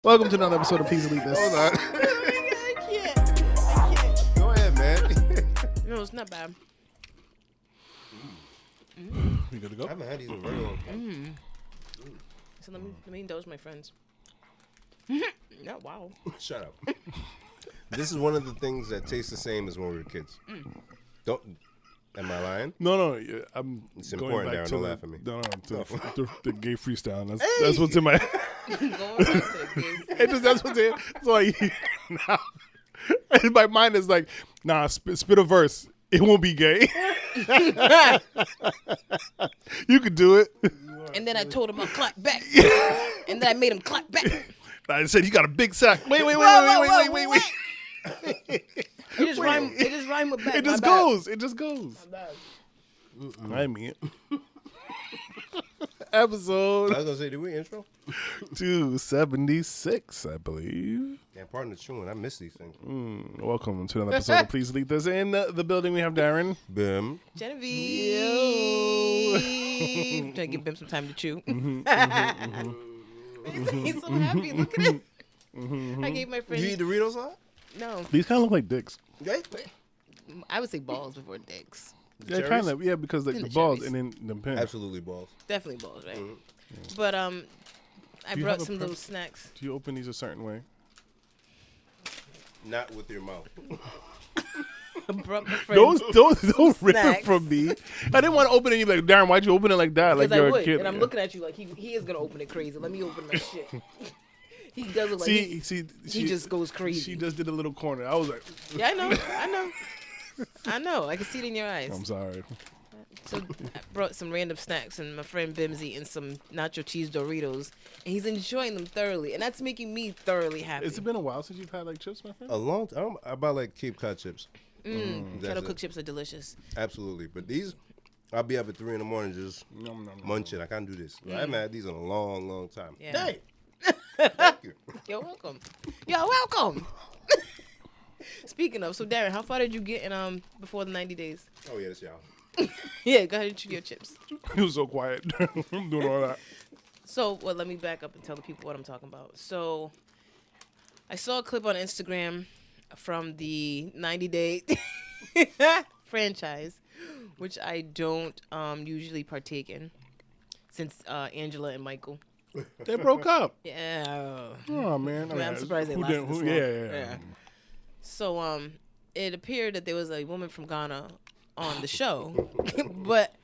Welcome to another episode of Please Delete This. Hold on. I can't. Go ahead, man. No, it's not bad. You good to go? I haven't had these in a very long time. So let me indulge my friends. No, wow. Shut up. This is one of the things that tastes the same as when we were kids. Don't. Am I lying? No, yeah, I'm It's going important, back Darren. to Don't the, laugh at me. No, to the gay freestyle. That's what's in my head. Going back to the kids. That's what's in. So like, now, my mind is like, nah, spit a verse. It won't be gay. You could do it. And then I told him I'll clap back. And then I made him clap back. I said you got a big sack. Wait. It just rhymed with back. It just My bad. goes. It just goes. I mean it. Episode I was gonna say, did we intro? 276, I believe. Yeah, pardon the chewing. I miss these things. Welcome to another episode of Please Delete This. In the building, we have Darren. Bim. Genevieve. Trying to give Bim some time to chew. He's so happy. Look at him. I gave my friend. You eat Doritos a lot? No, These kind of look like dicks. Okay. I would say balls before dicks. Yeah, Cherries? kind of. Yeah, because like And the the balls cherries. and then the pin. Absolutely balls. Definitely balls, right? But I you brought have a some little pref- snacks. Do you open these a certain way? Not with your mouth. I brought my friend Don't rip it snacks. from me. I didn't want to open it. And you're like, Darren, why'd you open it like that? Like Because I you're would, a kid. and I'm Yeah. looking at you like he is gonna open it crazy. Let me open my shit. He does it like See, he just goes crazy. She just did a little corner. I was like, Yeah, I know. I can see it in your eyes. I'm sorry. So I brought some random snacks, and my friend Bim's eating some nacho cheese Doritos, and he's enjoying them thoroughly, and that's making me thoroughly happy. Has it been a while since you've had like chips, my friend? A long time. I buy like Cape Cod chips. That's Kettle it. cooked chips are delicious. Absolutely. But these, I'll be up at 3 a.m. just No. munching. I can't do this. I haven't had these in a long, long time. Yeah. Hey. Thank you. You're welcome. You're welcome. Speaking of, so Darren, how far did you get in before the 90 days? Oh, yeah, that's y'all. Yeah, go ahead and chew your chips. He was so quiet. I'm doing all that. So, well, let me back up and tell the people what I'm talking about. So, I saw a clip on Instagram from the 90-day franchise, which I don't usually partake in, since Angela and Michael. They broke up. Yeah. Oh man. I'm surprised they Who lasted didn't- this who- long. Yeah. So, it appeared that there was a woman from Ghana on the show, but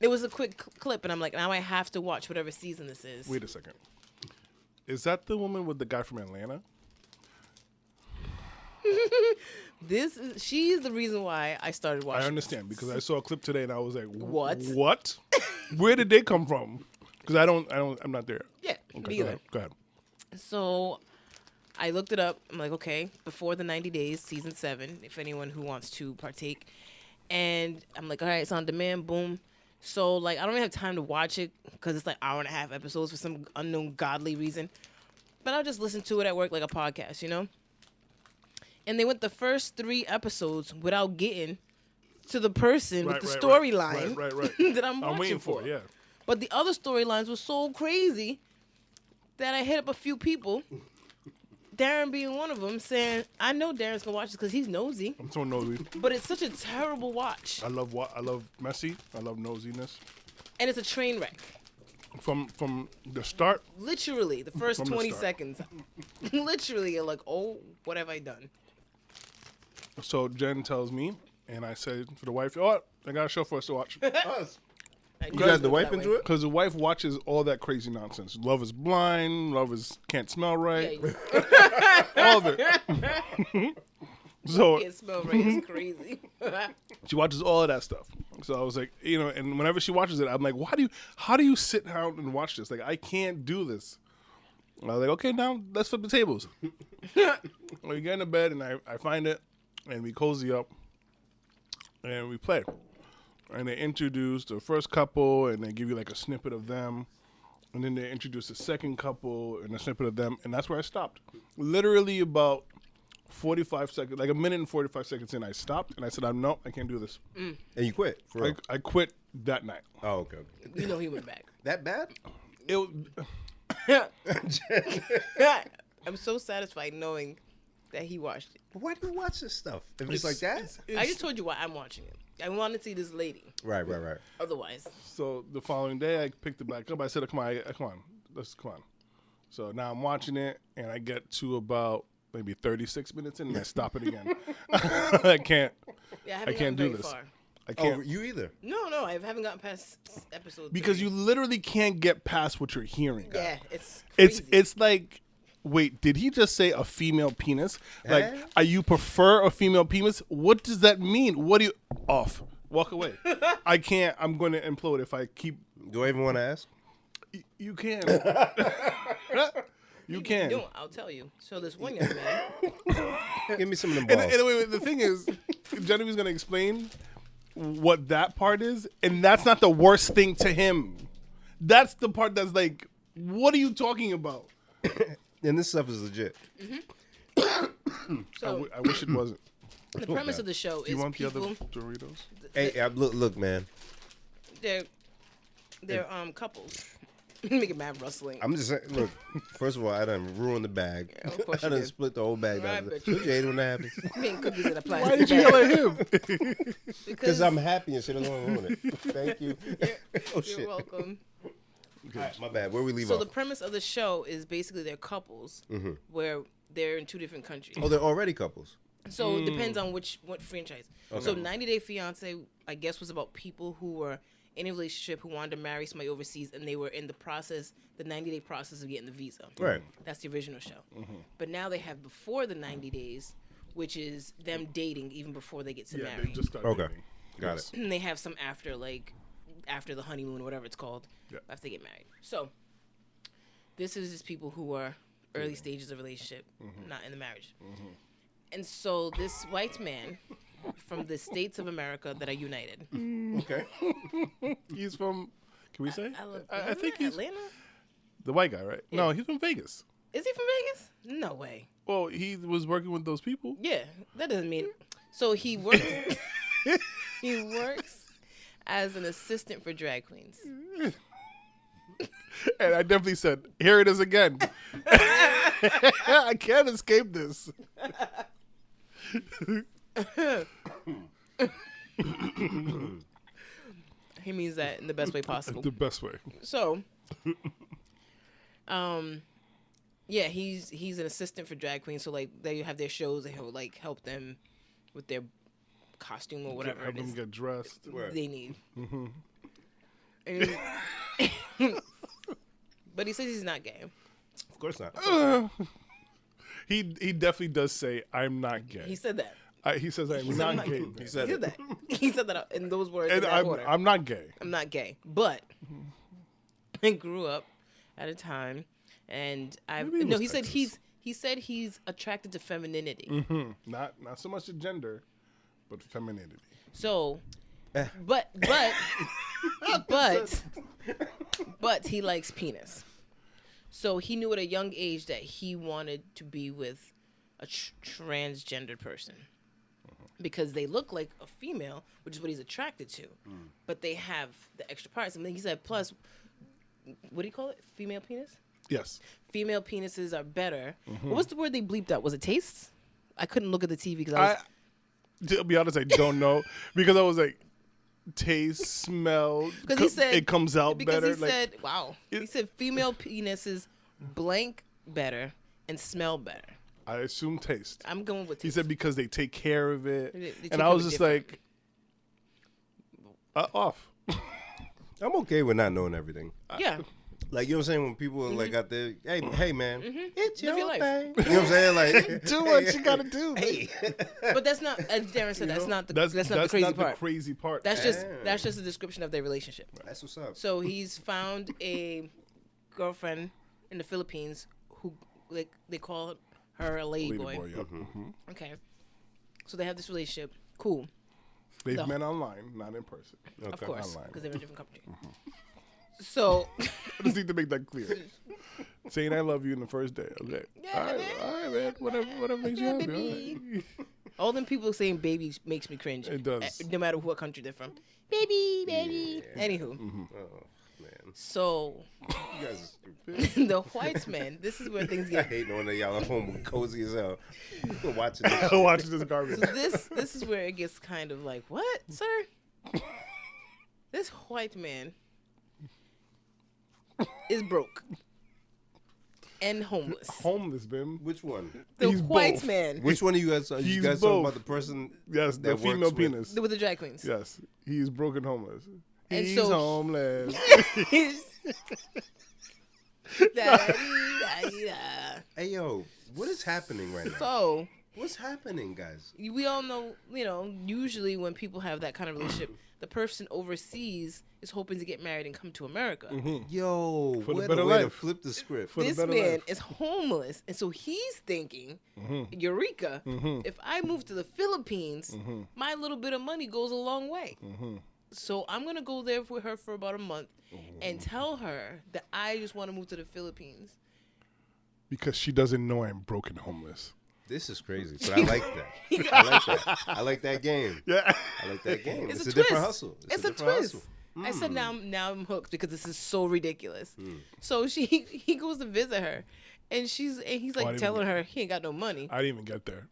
it was a quick clip, and I'm like, now I have to watch whatever season this is. Wait a second. Is that the woman with the guy from Atlanta? She's the reason why I started watching. I understand because I saw a clip today and I was like, What? What? Where did they come from? Because I'm not there. Yeah, Okay, me go either. ahead. Go ahead. So I looked it up. I'm like, okay, before the 90 days, season 7, if anyone who wants to partake. And I'm like, all right, it's on demand, boom. So, like, I don't even have time to watch it because it's like hour and a half episodes for some unknown godly reason. But I'll just listen to it at work like a podcast, you know? And they went the first 3 episodes without getting to the person with the storyline Right. that I'm watching waiting for. it, yeah. But the other storylines were so crazy that I hit up a few people, Darren being one of them, saying, I know Darren's going to watch this because he's nosy, I'm so nosy. but it's such a terrible watch. I love messy. I love nosiness. And it's a train wreck. From the start, Literally, the first From the 20 start. seconds. Literally, you're like, oh, what have I done? so Jen tells me, and I say to the wife, oh, I got a show for us to watch. Us. I You got the it wife that into way. it? Because the wife watches all that crazy nonsense. Love is blind. Love is can't smell right. Yeah, All of it. So you can't smell right. It's crazy. she watches all of that stuff. So I was like, and whenever she watches it, I'm like, how do you sit down and watch this? Like, I can't do this. And I was like, okay, now let's flip the tables. We get into bed and I find it and we cozy up and we play. And they introduce the first couple and they give you like a snippet of them. And then they introduce the second couple and a snippet of them. And that's where I stopped. Literally about 45 seconds, like a minute and 45 seconds in, I stopped and I said, no, I can't do this. And you quit? For real? I quit that night. Oh, okay. You know he went back. That bad? It, I'm so satisfied knowing that he watched it. Why do you watch this stuff? If it's like that? I just told you why I'm watching it. I want to see this lady. Right. Otherwise, So the following day, I picked it back up. I said, come on. Come on. So now I'm watching it, and I get to about maybe 36 minutes in, and I stop it again. I can't. yeah, I can't do very this. Far. I can't. Oh, you either? No, I haven't gotten past episode. Because 3. you literally can't get past what you're hearing. Yeah, it's crazy. It's like, wait, did he just say a female penis? Like, you prefer a female penis? What does that mean? What do you off? Walk away. I can't. I'm going to implode if I keep. Do I even want to ask? You can. You can. No, I'll tell you. So this one young man. Give me some of them And, balls. and wait, the thing is, Genevieve's going to explain what that part is, and that's not the worst thing to him. That's the part that's like, what are you talking about? And this stuff is legit. So I wish it wasn't. the premise of the show Do you is want the people. other Doritos? Hey, look, man. They're couples. Make it mad rustling. I'm just saying, look, first of all, I done ruined the bag. Yeah, of course I you done did. split the whole bag Right, down. but Don't you hate when that happens? Making cookies in a plastic Why did you bag. yell at him? Because I'm happy and shit. I don't want to ruin it. Thank you. Oh, You're shit. welcome. All right, my bad. Where we leave So off? the premise of the show is basically they're couples where they're in 2 different countries. Oh, they're already couples. So it depends on what franchise. So 90 Day Fiance, I guess, was about people who were in a relationship who wanted to marry somebody overseas, and they were in the 90-day process of getting the visa. Right. That's the original show. But now they have before the 90 days, which is them dating even before they get to Yeah, marry. they just started Okay. dating. Got it. And they have some after the honeymoon, or whatever it's called, after they get married. So this is just people who are early stages of relationship, not in the marriage. And so this white man from the states of America that are united. Okay. He's from, can we say? Alabama? I think he's Atlanta? the white guy, right? No, he's from Vegas. Is he from Vegas? No way. Well, he was working with those people. Yeah, that doesn't mean. So he works. He works as an assistant for drag queens. And I definitely said, here it is again. I can't escape this. He means that in the best way possible. The best way. So, yeah, he's an assistant for drag queens. So like they have their shows, and he'll like help them with their costume or whatever Help it them is get dressed. they need. And- but he says he's not gay. Of course not. He definitely does say, I'm not gay. He said that. He says, I'm not gay. He He said said it. that. He said that in those words. And in that order. I'm not gay. I'm not gay, but I grew up at a time, and Maybe it no. was He said Texas. he said he's attracted to femininity. Not so much the gender, but femininity. So, Eh. but he likes penis. So he knew at a young age that he wanted to be with a transgender person because they look like a female, which is what he's attracted to, but they have the extra parts. And then he said, plus, what do you call it? Female penis? Yes. Female penises are better. What was the word they bleeped out? Was it tastes? I couldn't look at the TV because I was... To be honest, I don't know. Because I was like, taste, smell, Because he said it comes out because better. he said, "Wow." He said female penises blank better and smell better. I assume taste. I'm going with. He Taste. said because they take care of it. They take And I care was of it just like, off. I'm okay with not knowing everything. Yeah, Like, you know what I'm saying? When people are like out there, hey man, it's Live your your life. thing. You know what I'm saying? Like, Do what you gotta do. hey. but that's not. As Darren said, that's not the. That's That's not the crazy part. crazy part. That's just a description of their relationship. That's what's up. So he's found a girlfriend in the Philippines who they call her a lady boy. Yep. Okay, so they have this relationship. Cool, They've No. met online, not in person. of course, Online. because they're in a different country. So. I just need to make that clear. Saying I love you in the first day. Okay. Yeah, all right, man. Whatever makes you Yeah, happy. baby. All right. All them people saying baby makes me cringe. It does. No matter what country they're from. Baby. Anywho. Oh man. So You guys are stupid. the white man, this is where things I get. hate knowing that y'all at home cozy as hell. Watching this shit. Watching this garbage. So this is where it gets kind of like, what, sir? This white man is broke and homeless. Homeless, Bim. Which one? The He's white both. man Which one of you guys? You He's guys talking both. about the person? Yes, the that female works with- penis. with the drag queens. Yes, he's broken homeless. And He's so- homeless. Da-dee-da-dee-da. Hey yo, what is happening right now? So What's happening, guys? we all know, usually when people have that kind of relationship, the person overseas is hoping to get married and come to America. Yo, For the what better a way to life. flip the script. For the This better man life. is homeless, and so he's thinking, Eureka! If I move to the Philippines, my little bit of money goes a long way. So I'm gonna go there with her for about a month and tell her that I just want to move to the Philippines. Because she doesn't know I'm broken homeless. This is crazy, but I like that. I like that. I like that game. Yeah. I like that game. It's It's a a different twist. hustle. It's a different twist. hustle. I said now I'm hooked because this is so ridiculous. So he goes to visit her, and he's I like didn't telling her he ain't got no money. I didn't even get there.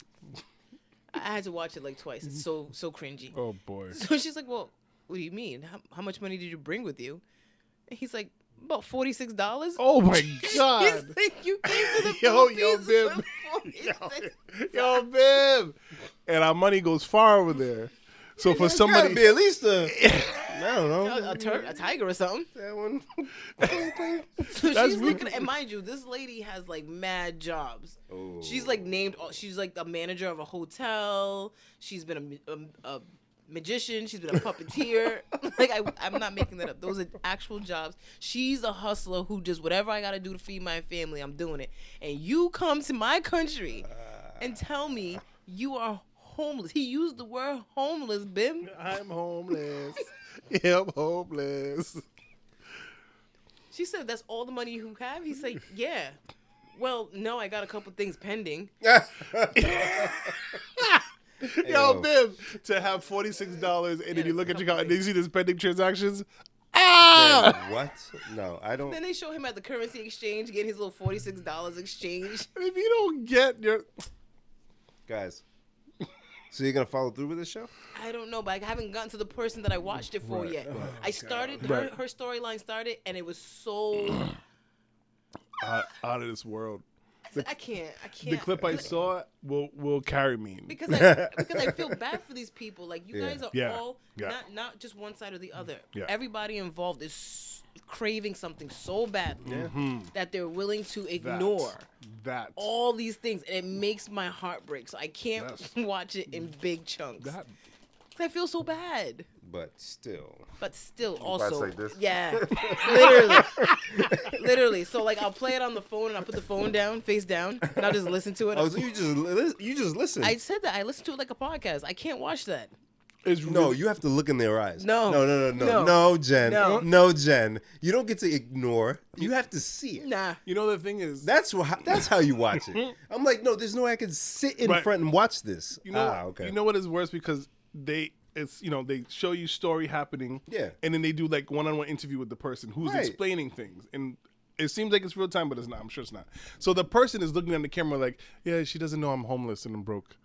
I had to watch it like twice. It's so cringy. Oh, boy. So she's like, well, what do you mean? How much money did you bring with you? And he's like, about $46. Oh, my He's God. like, you came to the Yo, Philippines Bim. with $46. Yo, Bim. And our money goes far over there. So for Gotta somebody... be at least a, I don't know. A tiger or something. That one. So That's she's looking at, and mind you, this lady has like mad jobs. Oh. She's like she's like a manager of a hotel. She's been a magician. She's been a puppeteer. Like I'm not making that up. Those are actual jobs. She's a hustler who just whatever I gotta do to feed my family, I'm doing it. And you come to my country and tell me you are homeless. He used the word homeless, Bim. I'm homeless. Yeah, I'm homeless. She said, "That's all the money you have." He's like, "Yeah." Well, no, I got a couple things pending. Yo, Bim, to have $46 and then you look at your account and then you see this pending transactions. Ah! Man, what? No, I don't. Then they show him at the currency exchange getting his little $46 exchange. If you don't get your... Guys, so you're gonna follow through with this show? I don't know, but I haven't gotten to the person that I watched it for yet. I started, Right. her storyline started, and it was so... out of this world. I can't. The clip I saw will carry me. Because I feel bad for these people. Like, you guys are Yeah. all, Yeah. not just one side or the other. Yeah. Everybody involved is craving something so badly that they're willing to That. ignore That. all these things, and it makes my heart break. So I can't Yes. watch it in big chunks. That. 'Cause I feel so bad. But still. But still, also, like this? yeah, literally. So like, I'll play it on the phone, and I'll put the phone down, face down, and I'll just listen to it. Oh, so you just listen. I said that I listen to it like a podcast. I can't watch that. It's No, really- you have to look in their eyes. No. No, No. Jen. No. No, Jen. You don't get to ignore. You have to see it. Nah. You know the thing is, That's how you watch it. I'm like, no, there's no way I can sit in Right. front and watch this. you know, okay. you know what is worse because they show you story happening, Yeah. and then they do like one-on-one interview with the person who's Right. explaining things, and it seems like it's real time, but it's not. I'm sure it's not. So the person is looking at the camera like, yeah, she doesn't know I'm homeless and I'm broke.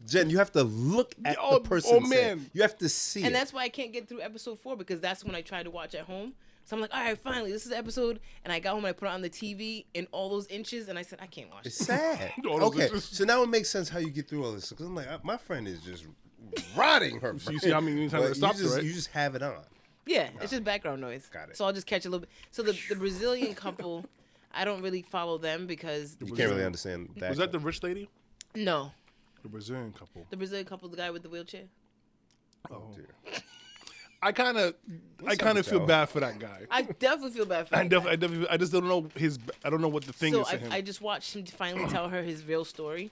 Jen, you have to look at Oh, the person. oh, man. You have to see And it. that's why I can't get through episode 4 because that's when I try to watch at home. So I'm like, all right, finally, this is the episode. And I got home and I put it on the TV in all those inches, and I said, I can't watch It's this. sad. All those Okay, inches. so now it makes sense how you get through all this. Because I'm like, my friend is just rotting her. So you see how many times I But stopped her, right? You just have it on. Yeah, it's just background noise. Got it. So I'll just catch a little bit. So the Brazilian couple, I don't really follow them because You can't really understand that. Was that the rich lady? no, The Brazilian couple. the Brazilian couple, the guy with the wheelchair. Oh, dear. I kind of feel Joe? bad for that guy. I definitely feel bad for him. I just don't know I don't know what the thing So is to him. I just watched him finally tell her his real story,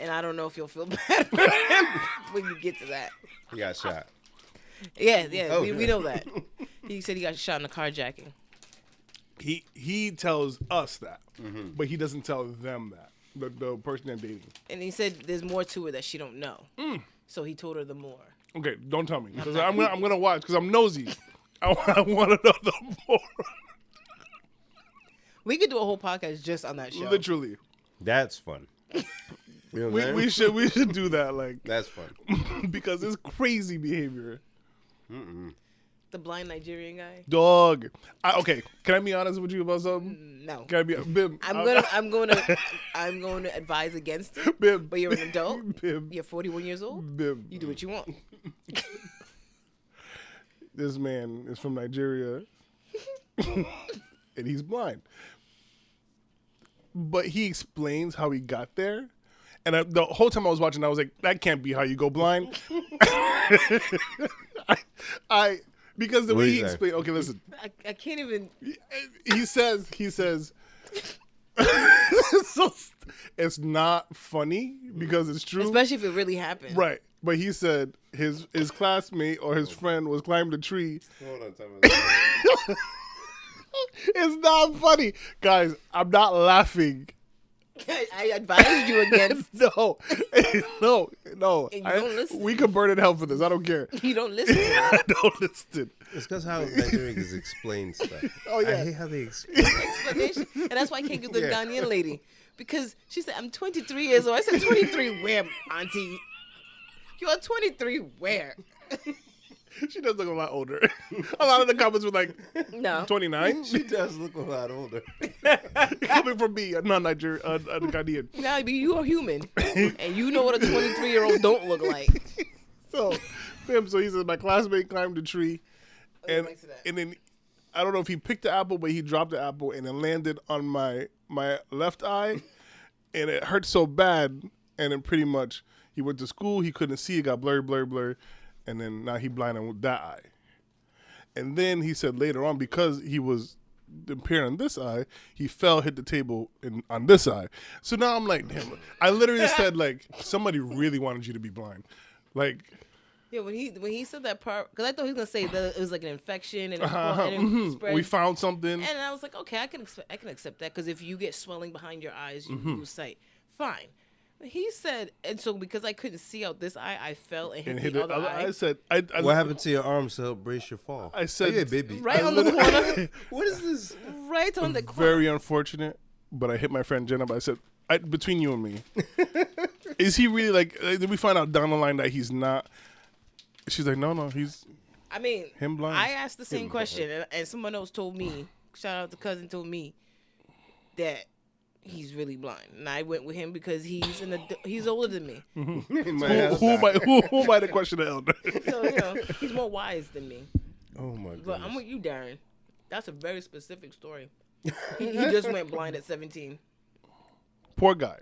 and I don't know if you'll feel bad for him when you get to that. He got shot. Yeah, Oh. we know that. He said he got shot in a carjacking. He tells us that, Mm-hmm. but he doesn't tell them that. The person they're dating. And he said there's more to it that she don't know. So he told her the more. Okay, don't tell me because I'm gonna watch because I'm nosy. I want to know the more. We could do a whole podcast just on that show. Literally. That's fun. You know what I'm We saying? should do that, like, That's fun. because it's crazy behavior. The blind Nigerian guy. Dog. Okay, can I be honest with you about something? No. Can I be Bim? I'm going to advise against it. Bim. But you're an adult. Bim. You're 41 years old. Bim. You do what you want. This man is from Nigeria, and he's blind. But he explains how he got there. And the whole time I was watching, I was like, that can't be how you go blind. Because the What way did he he say? explained, okay, listen. I can't even. He says, so it's not funny because it's true. Especially if it really happened. Right. But he said his classmate or his friend was climbing a tree. Hold on, time out. It's not funny. Guys, I'm not laughing. I advise you against. No. No. And you don't listen. We could burn in hell for this. I don't care. You don't listen. I don't listen. It's because how Nigerians explain stuff. Oh, yeah. I hate how they explain. Explanation. And that's why I can't get the Yeah. Ghanaian lady. Because she said, I'm 23 years old. I said, 23 where, auntie? You're 23 where? She does look a lot older. A lot of the comments were like, No. 29? She does look a lot older. Coming from me, a non-Nigerian, a Ghanaian. Now, you are human. And you know what a 23-year-old don't look like. So he said, my classmate climbed a tree. And, thanks to that. and then, I don't know if he picked the apple, but he dropped the apple and it landed on my left eye. And it hurt so bad. And then pretty much, he went to school, he couldn't see, it got blurry. And then now he blind with that eye. And then he said later on, because he was impaired on this eye, he fell, hit the table on this eye. So now I'm like, damn. I literally said, like, somebody really wanted you to be blind. Like, Yeah, when he said that part, because I thought he was gonna say that it was like an infection and it spread. we found something. And I was like, okay, I can accept that, because if you get swelling behind your eyes, you lose sight. Fine. But he said, and so because I couldn't see out this eye, I fell and hit the other eye. I said, What happened to your arms to help brace your fall? I said, oh, yeah, baby. Right on the corner. What is this? Right on the corner. very unfortunate, but I hit my friend Jenna, but I said, between you and me, is he really like, did we find out down the line that he's not? She's like, no, he's I mean, him blind. I asked the same question, and someone else told me, shout out to cousin, told me that he's really blind, and I went with him because he's older than me, who am I to question the elder? so he's more wise than me. Oh my god. But I'm with you, Darren. That's a very specific story. He just went blind at 17. Poor guy.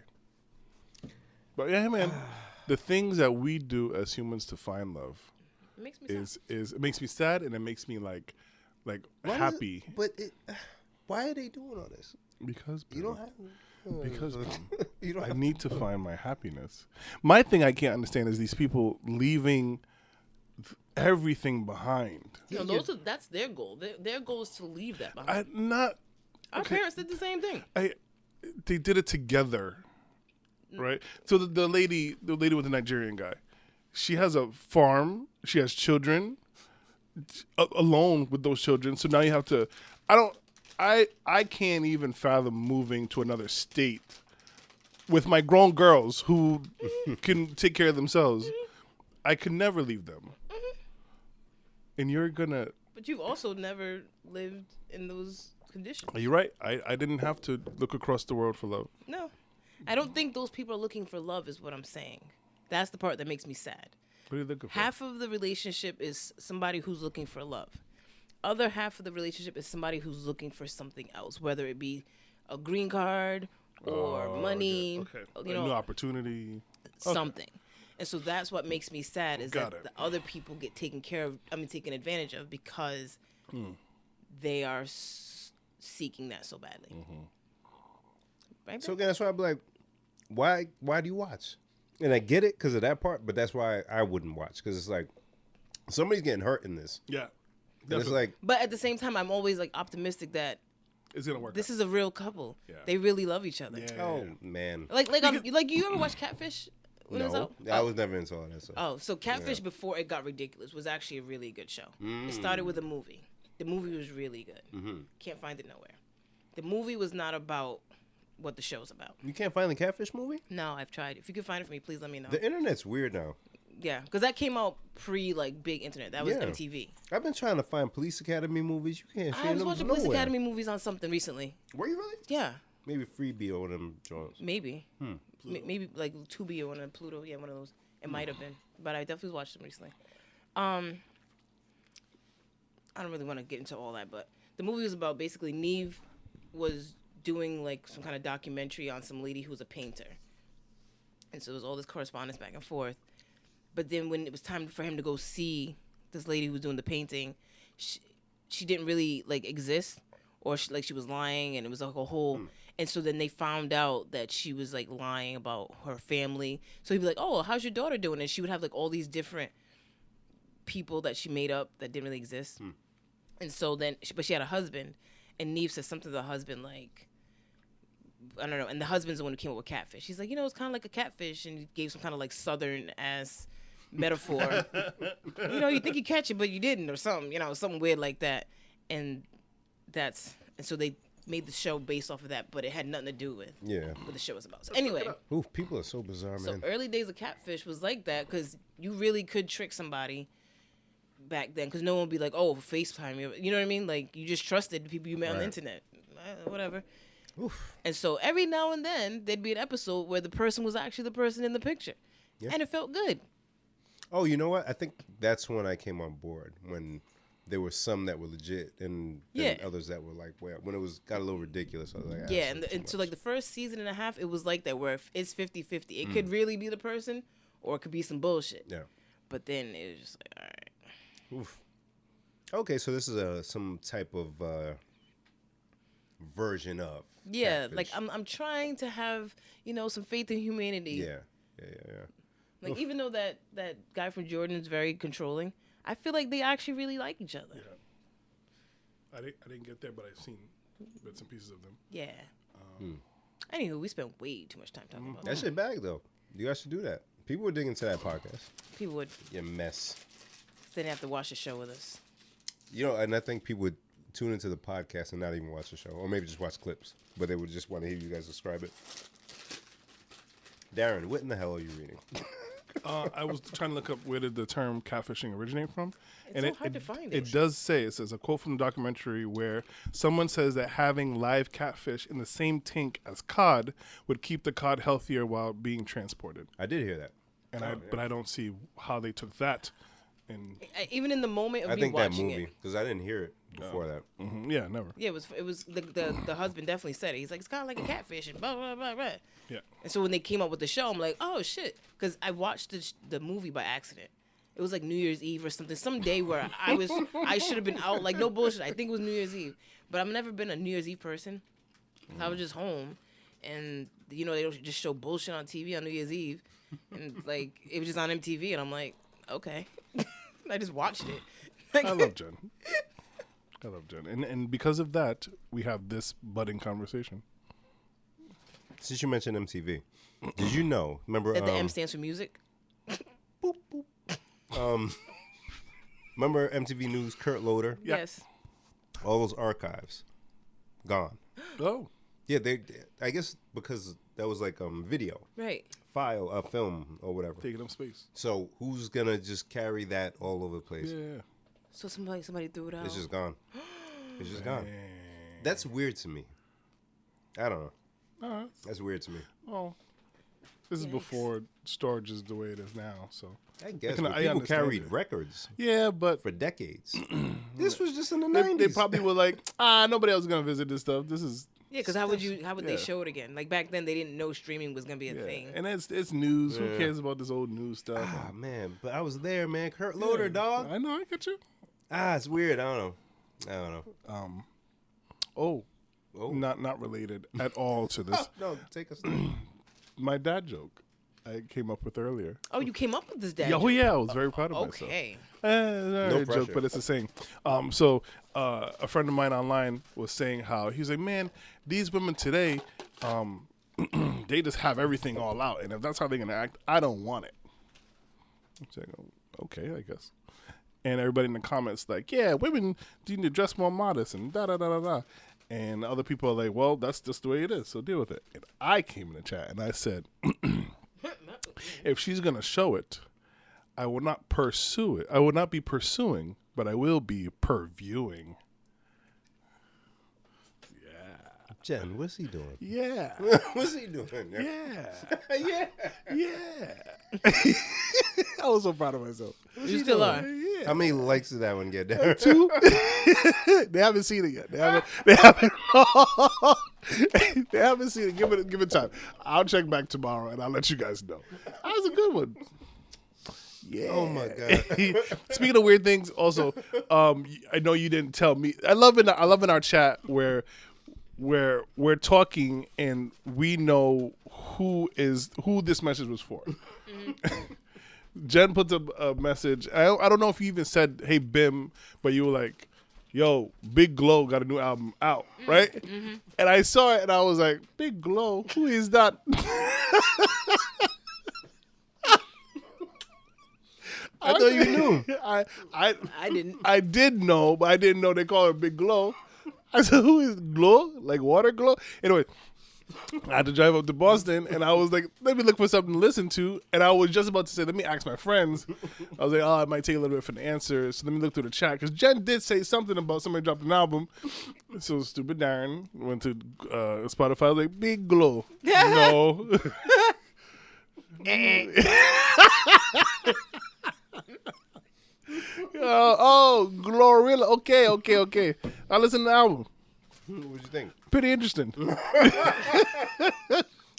But yeah, man, the things that we do as humans to find love It makes me sad. is it makes me sad and it makes me like happy Why are they doing all this? because You don't have. because You don't I have. need to find my happiness. My thing I can't understand is these people leaving everything behind. That's their goal. Their goal is to leave that behind. Our okay. parents did the same thing. They did it together, right? So the lady with the Nigerian guy, she has a farm. She has children, alone with those children. So now you have to. I can't even fathom moving to another state with my grown girls who can take care of themselves. I could never leave them. And you're gonna. But you've also never lived in those conditions. You're right. I didn't have to look across the world for love. No. I don't think those people are looking for love, is what I'm saying. That's the part that makes me sad. What are you looking for? Half of the relationship is somebody who's looking for love. Other half of the relationship is somebody who's looking for something else, whether it be a green card or money, Okay. you A new know, opportunity. something. And so that's what makes me sad is Got that it. the other people get taken advantage of because they are seeking that so badly. Right? So again, that's why I'm like, why do you watch? And I get it because of that part, but that's why I wouldn't watch, because it's like somebody's getting hurt in this. Yeah. And it's Definitely. like, But at the same time, I'm always like optimistic that It's gonna work. this is a real couple. Yeah. They really love each other. Yeah. oh man, Like you ever watch Catfish? When it was no, out? I was never into all that stuff. Oh, so Catfish before it got ridiculous was actually a really good show. It started with a movie. The movie was really good. Can't find it nowhere. The movie was not about what the show's about. You can't find the Catfish movie? No, I've tried. If you can find it for me, please let me know. The internet's weird now. Yeah, because that came out pre like big internet. That was Yeah. MTV. I've been trying to find Police Academy movies. You can't I find was them watching nowhere. Police Academy movies on something recently. Were you really? Yeah, Maybe Freebie or one of them joints. maybe. Maybe like Tubi or one of Pluto. Yeah, one of those. It might have been, but I definitely watched them recently. I don't really want to get into all that, but the movie was about basically Neve was doing like some kind of documentary on some lady who was a painter, and so there was all this correspondence back and forth. But then when it was time for him to go see this lady who was doing the painting, she didn't really like exist, or she was lying, and it was like a whole. And so then they found out that she was like lying about her family. So he'd be like, "Oh, how's your daughter doing?" And she would have like all these different people that she made up that didn't really exist. And so then, but she had a husband, and Neve said something to the husband like, I don't know. And the husband's the one who came up with catfish. He's like, it's kind of like a catfish, and he gave some kind of like southern ass metaphor. You think you catch it, but you didn't, or something. Something weird like that. And so they made the show based off of that, but it had nothing to do with what the show was about. So anyway, ooh, people are so bizarre, man. so early days of catfish was like that because you really could trick somebody back then because no one would be like, oh, FaceTime, you know what I mean? Like you just trusted the people you met on the internet, whatever. Oof. And so every now and then there'd be an episode where the person was actually the person in the picture, and it felt good. Oh, you know what? I think that's when I came on board, when there were some that were legit and then others that were like, well, when it got a little ridiculous, I was like, and so like the first season and a half, it was like that where it's 50-50. It could really be the person or it could be some bullshit. Yeah. But then it was just like, all right. Oof. Okay, so this is some type of version of catfish. Like I'm trying to have, some faith in humanity. Yeah. Like, Oof. even though that guy from Jordan is very controlling, I feel like they actually really like each other. Yeah. I didn't get there, but I've seen bits and pieces of them. Yeah. Anywho, we spent way too much time talking about That shit bag, though. You guys should do that. People would dig into that podcast. People would. You mess. Then have to watch the show with us. And I think people would tune into the podcast and not even watch the show. Or maybe just watch clips. But they would just want to hear you guys describe it. Darren, what in the hell are you reading? I was trying to look up where did the term catfishing originate from. It's so hard to find it does say, it says a quote from the documentary where someone says that having live catfish in the same tank as cod would keep the cod healthier while being transported. I did hear that. But I don't see how they took that. And even in the moment of I me think that watching movie, it. because I didn't hear it before that. Yeah, never. Yeah, it was the husband definitely said it. He's like, it's kind of like a catfish and blah, blah, blah, blah. Yeah. And so when they came up with the show, I'm like, oh, shit. Because I watched the movie by accident. It was like New Year's Eve or something. Some day where I should have been out. Like, no bullshit. I think it was New Year's Eve. But I've never been a New Year's Eve person. I was just home. And, they don't just show bullshit on TV on New Year's Eve. And, like, it was just on MTV. And I'm like, okay. I just watched it. I love Jen. And because of that, we have this budding conversation. Since you mentioned MTV, did you know, remember... That the M stands for music? Boop, boop. Remember MTV News, Kurt Loder? Yeah. Yes. All those archives, gone. Oh. Yeah, I guess because that was like video. Right. File, a film, or whatever. Taking up space. So who's gonna just carry that all over the place? Yeah. So somebody threw it out. It's just gone. It's just gone. That's weird to me. I don't know. That's weird to me. Well, this is Yikes. before storage is the way it is now, so. I guess I but people understand carried it. records Yeah, but for decades. This was just in the they 90s. probably were like, nobody else is going to visit this stuff. This is... Yeah, because how would they show it again? Like back then, they didn't know streaming was gonna be a thing. And it's news. Who cares about this old news stuff? Ah, man. But I was there, man. Kurt Loder, dog. I know, I get you. It's weird. I don't know. Oh, not related at all to this. No, take us. My dad joke I came up with earlier. Oh, you came up with this dad. Oh, yeah, I was very proud of myself. Okay. No pressure. joke, but it's the same. So a friend of mine online was saying how he's like, man, these women today, they just have everything all out, and if that's how they're gonna act, I don't want it. I'm saying, okay, I guess. and everybody in the comments like, yeah, women need to dress more modest and da da da da da. And other people are like, well, that's just the way it is, so deal with it. And I came in the chat and I said, if she's gonna show it, I will not pursue it. I will not be pursuing, but I will be purviewing. Jen, what's he doing? Yeah. What's he doing? Yeah. Yeah. I was so proud of myself. You still are. Yeah. How many likes did that one get there? 2. They haven't seen it yet. They haven't they haven't seen it. Give it time. I'll check back tomorrow and I'll let you guys know. That was a good one. Yeah. Oh my God. Speaking of weird things, also, I know you didn't tell me. I love in our chat where we're talking and we know who this message was for. Jen puts a message. I don't know if you even said, "Hey Bim," but you were like, "Yo, Big Glo got a new album out," right? Mm-hmm. And I saw it and I was like, "Big Glo, who is that?" I thought you knew. I didn't. I did know, but I didn't know they call her Big Glo. I said, who is Glo? Like water Glo? Anyway, I had to drive up to Boston, and I was like, let me look for something to listen to. And I was just about to say, let me ask my friends. I was like, oh, it might take a little bit for the answer. So let me look through the chat. Because Jen did say something about somebody dropped an album. So stupid Darren went to Spotify. I was like, Big Glo. No. Glorilla. Okay. I listened to the album. What'd you think? Pretty interesting.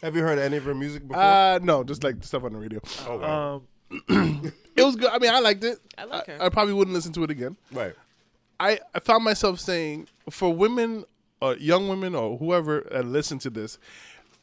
Have you heard any of her music before? No, just like stuff on the radio. Oh, wow. It was good. I mean, I liked it. I like her. I probably wouldn't listen to it again. Right. I found myself saying, for women, young women, or whoever that listen to this,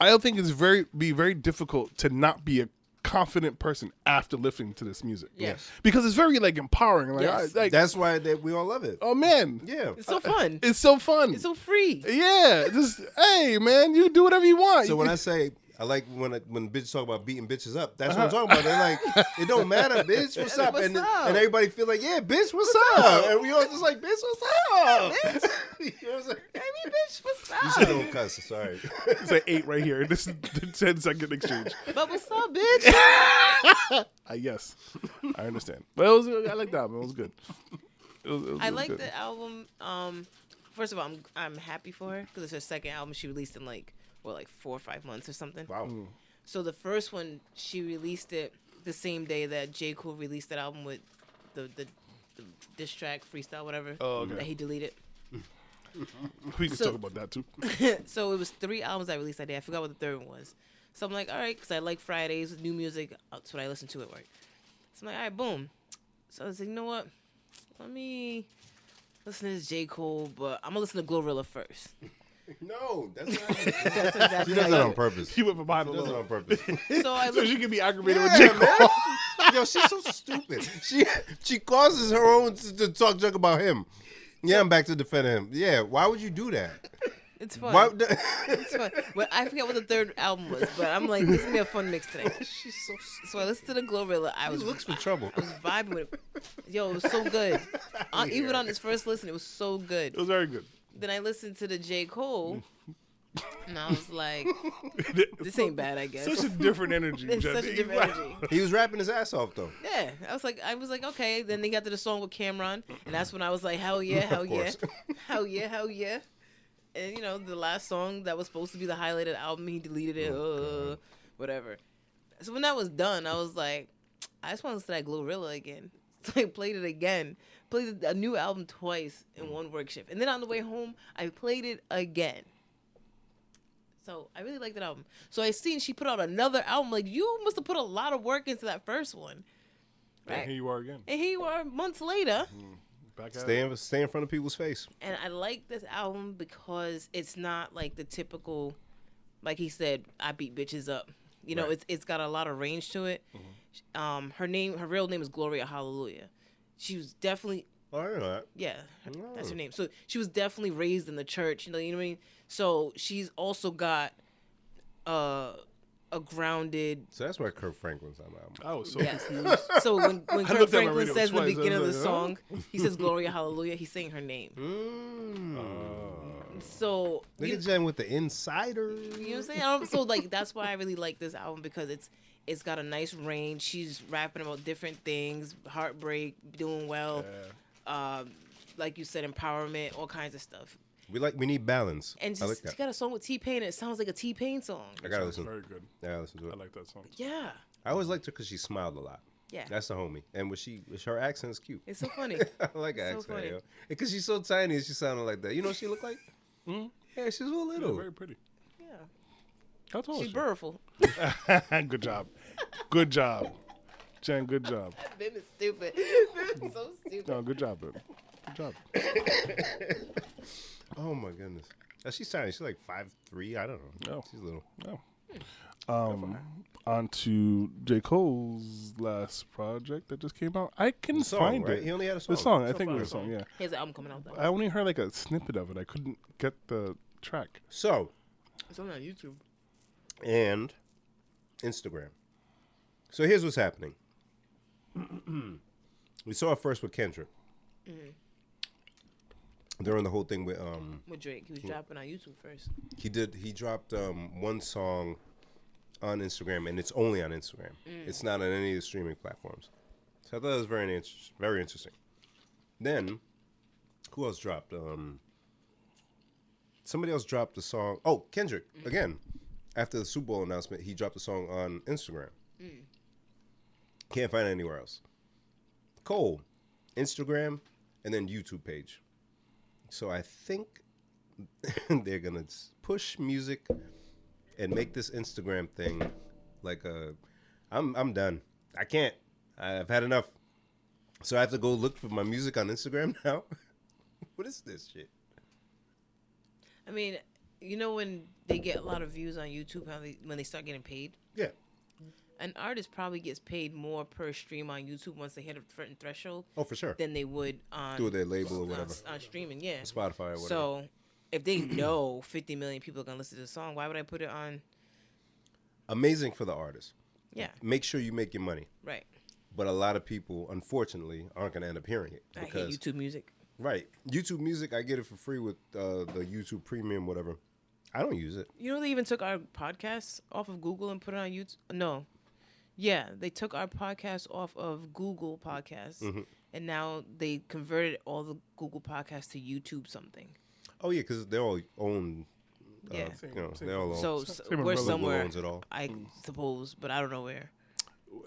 I don't think it's be very difficult to not be a confident person after listening to this music. Yes. Because it's very like empowering. Like, Yes. That's why we all love it. oh man. Yeah. It's so fun. It's so fun. It's so free. Yeah. Just, hey man, you do whatever you want. So when I say I like when bitches talk about beating bitches up, that's what I'm talking about. They're like, it don't matter, bitch, what's up? What's and up? and everybday feel like, yeah, bitch, what's up? And we all just like, bitch, what's up? Bitch. You know what I'm saying? Baby, bitch, what's up? You said don't cuss, sorry. it's like 8 right here. This is the 10-second exchange. But what's up, bitch? Yes, I understand. But it was. I like that album. It was good. I like good. the album. First of all, I'm happy for her because it's her second album she released in like 4 or 5 months or something. Wow. So the first one she released it the same day that J. Cole released that album with the diss track freestyle whatever that he deleted. We can talk about that too. So it was 3 albums I released that day. I forgot what the third one was. So I'm like, all right, because I like Fridays with new music. That's what I listen to at work. So I'm like, all right, boom. So I was like, you know what? Let me listen to this J. Cole, but I'm going to listen to Glorilla first. No, that's not. That's exactly She does how it I on did. purpose. He went from behind She the does it wall. on purpose. So I So looked, she can be aggravated Yeah, with J. Cole. man. Yo, she's so stupid. She causes her own to talk junk about him. Yeah, I'm back to defending him. Yeah, why would you do that? it's fun. Why? It's fun. But I forget what the third album was, but I'm like, this is going to be a fun mix today. She's so. So I listened to the Glorilla. He looks for trouble. I was vibing with it. Yo, it was so good. Even on his first listen, it was so good. It was very good. Then I listened to the J. Cole, and I was like, this ain't bad, I guess. Such a different energy. It's Jen. such a different energy. He was rapping his ass off though. Yeah, I was like, okay. Then they got to the song with Cameron, and that's when I was like, hell yeah, hell yeah, course. hell yeah, hell yeah. And you know, the last song that was supposed to be the highlighted album, he deleted it, whatever. So when that was done, I was like, I just want to listen to that Glorilla again. So I played it again, played a new album twice in one work shift, and then on the way home, I played it again. So I really liked that album. So I seen she put out another album. Like, you must have put a lot of work into that first one. Right? And here you are again. And here you are months later. Back at Stay it. in front of people's face. And I like this album because it's not like the typical, like he said, I beat bitches up. You know, Right. it's got a lot of range to it. Her real name is Gloria Hallelujah. She was definitely, Oh, I know that. yeah, that's her name. So she was definitely raised in the church. You know what I mean? So she's also got a a grounded. So that's why Kirk Franklin's on the album. I was so Yes. confused. So when I Kirk looked at my Franklin radio says in the twice. I beginning of the was like, song, he says Gloria Hallelujah, he's saying her name. So Look at Jen with the insider. you know what I'm saying? So like that's why I really like this album, because it's got a nice range. She's rapping about different things, heartbreak, doing well, like you said, empowerment, all kinds of stuff. We need balance. And I like just, that. she got a song with T-Pain, and it sounds like a T-Pain song. I gotta listen. Very good. I gotta listen to it. I like that song. Yeah. I always liked her because she smiled a lot. Yeah. That's the homie. And her accent's cute. It's so funny. I like her So accent, funny. yo. Because she's so tiny and she sounded like that. You know what she looked like? Mm-hmm. Yeah, she's real Yeah, little. very pretty. Yeah. How tall is She's she? beautiful. Good job. Good job. Jen, good job. Bim is stupid. Bim is so stupid. No, good job, babe. Good job. Oh my goodness. She's tiny. She's like 5'3". I don't know. No. She's little. No. On to J. Cole's last project that just came out. I can Song, find right? it. He only had a song. The song. I So think it far, was a song, yeah. He has an album coming out though. I only heard like a snippet of it. I couldn't get the track. So, It's only on YouTube. and Instagram. So here's what's happening. We saw it first with Kendrick. During the whole thing with Drake, he was dropping on YouTube first. he dropped one song on Instagram, and it's only on Instagram. It's not on any of the streaming platforms. So I thought it was very interesting. Then, who else dropped? Somebody else dropped the song. Oh, Kendrick again. After the Super Bowl announcement, he dropped a song on Instagram. Can't find it anywhere else. Cole, Instagram, and then YouTube page. So I think they're gonna push music and make this Instagram thing like a. I'm done. I can't. I've had enough. So I have to go look for my music on Instagram now. What is this shit? I mean, you know when they get a lot of views on YouTube, when they start getting paid? Yeah. An artist probably gets paid more per stream on YouTube once they hit a certain threshold Oh, for sure. than they would on Through their label or whatever. on streaming. Yeah, Spotify or whatever. So if they know 50 million people are gonna listen to the song, why would I put it on? Amazing for the artist. Yeah, Make sure you make your money. right. But a lot of people, unfortunately, aren't going to end up hearing it. I hate YouTube Music. Right. YouTube Music, I get it for free with the YouTube Premium, whatever. I don't use it. You know they even took our podcast off of Google and put it on YouTube. No, yeah, they took our podcast off of Google Podcasts, and now they converted all the Google podcasts to YouTube something. Oh, yeah, because they all own. Yeah. They all own. So Same we're umbrella. somewhere, owns it all. I suppose, but I don't know where.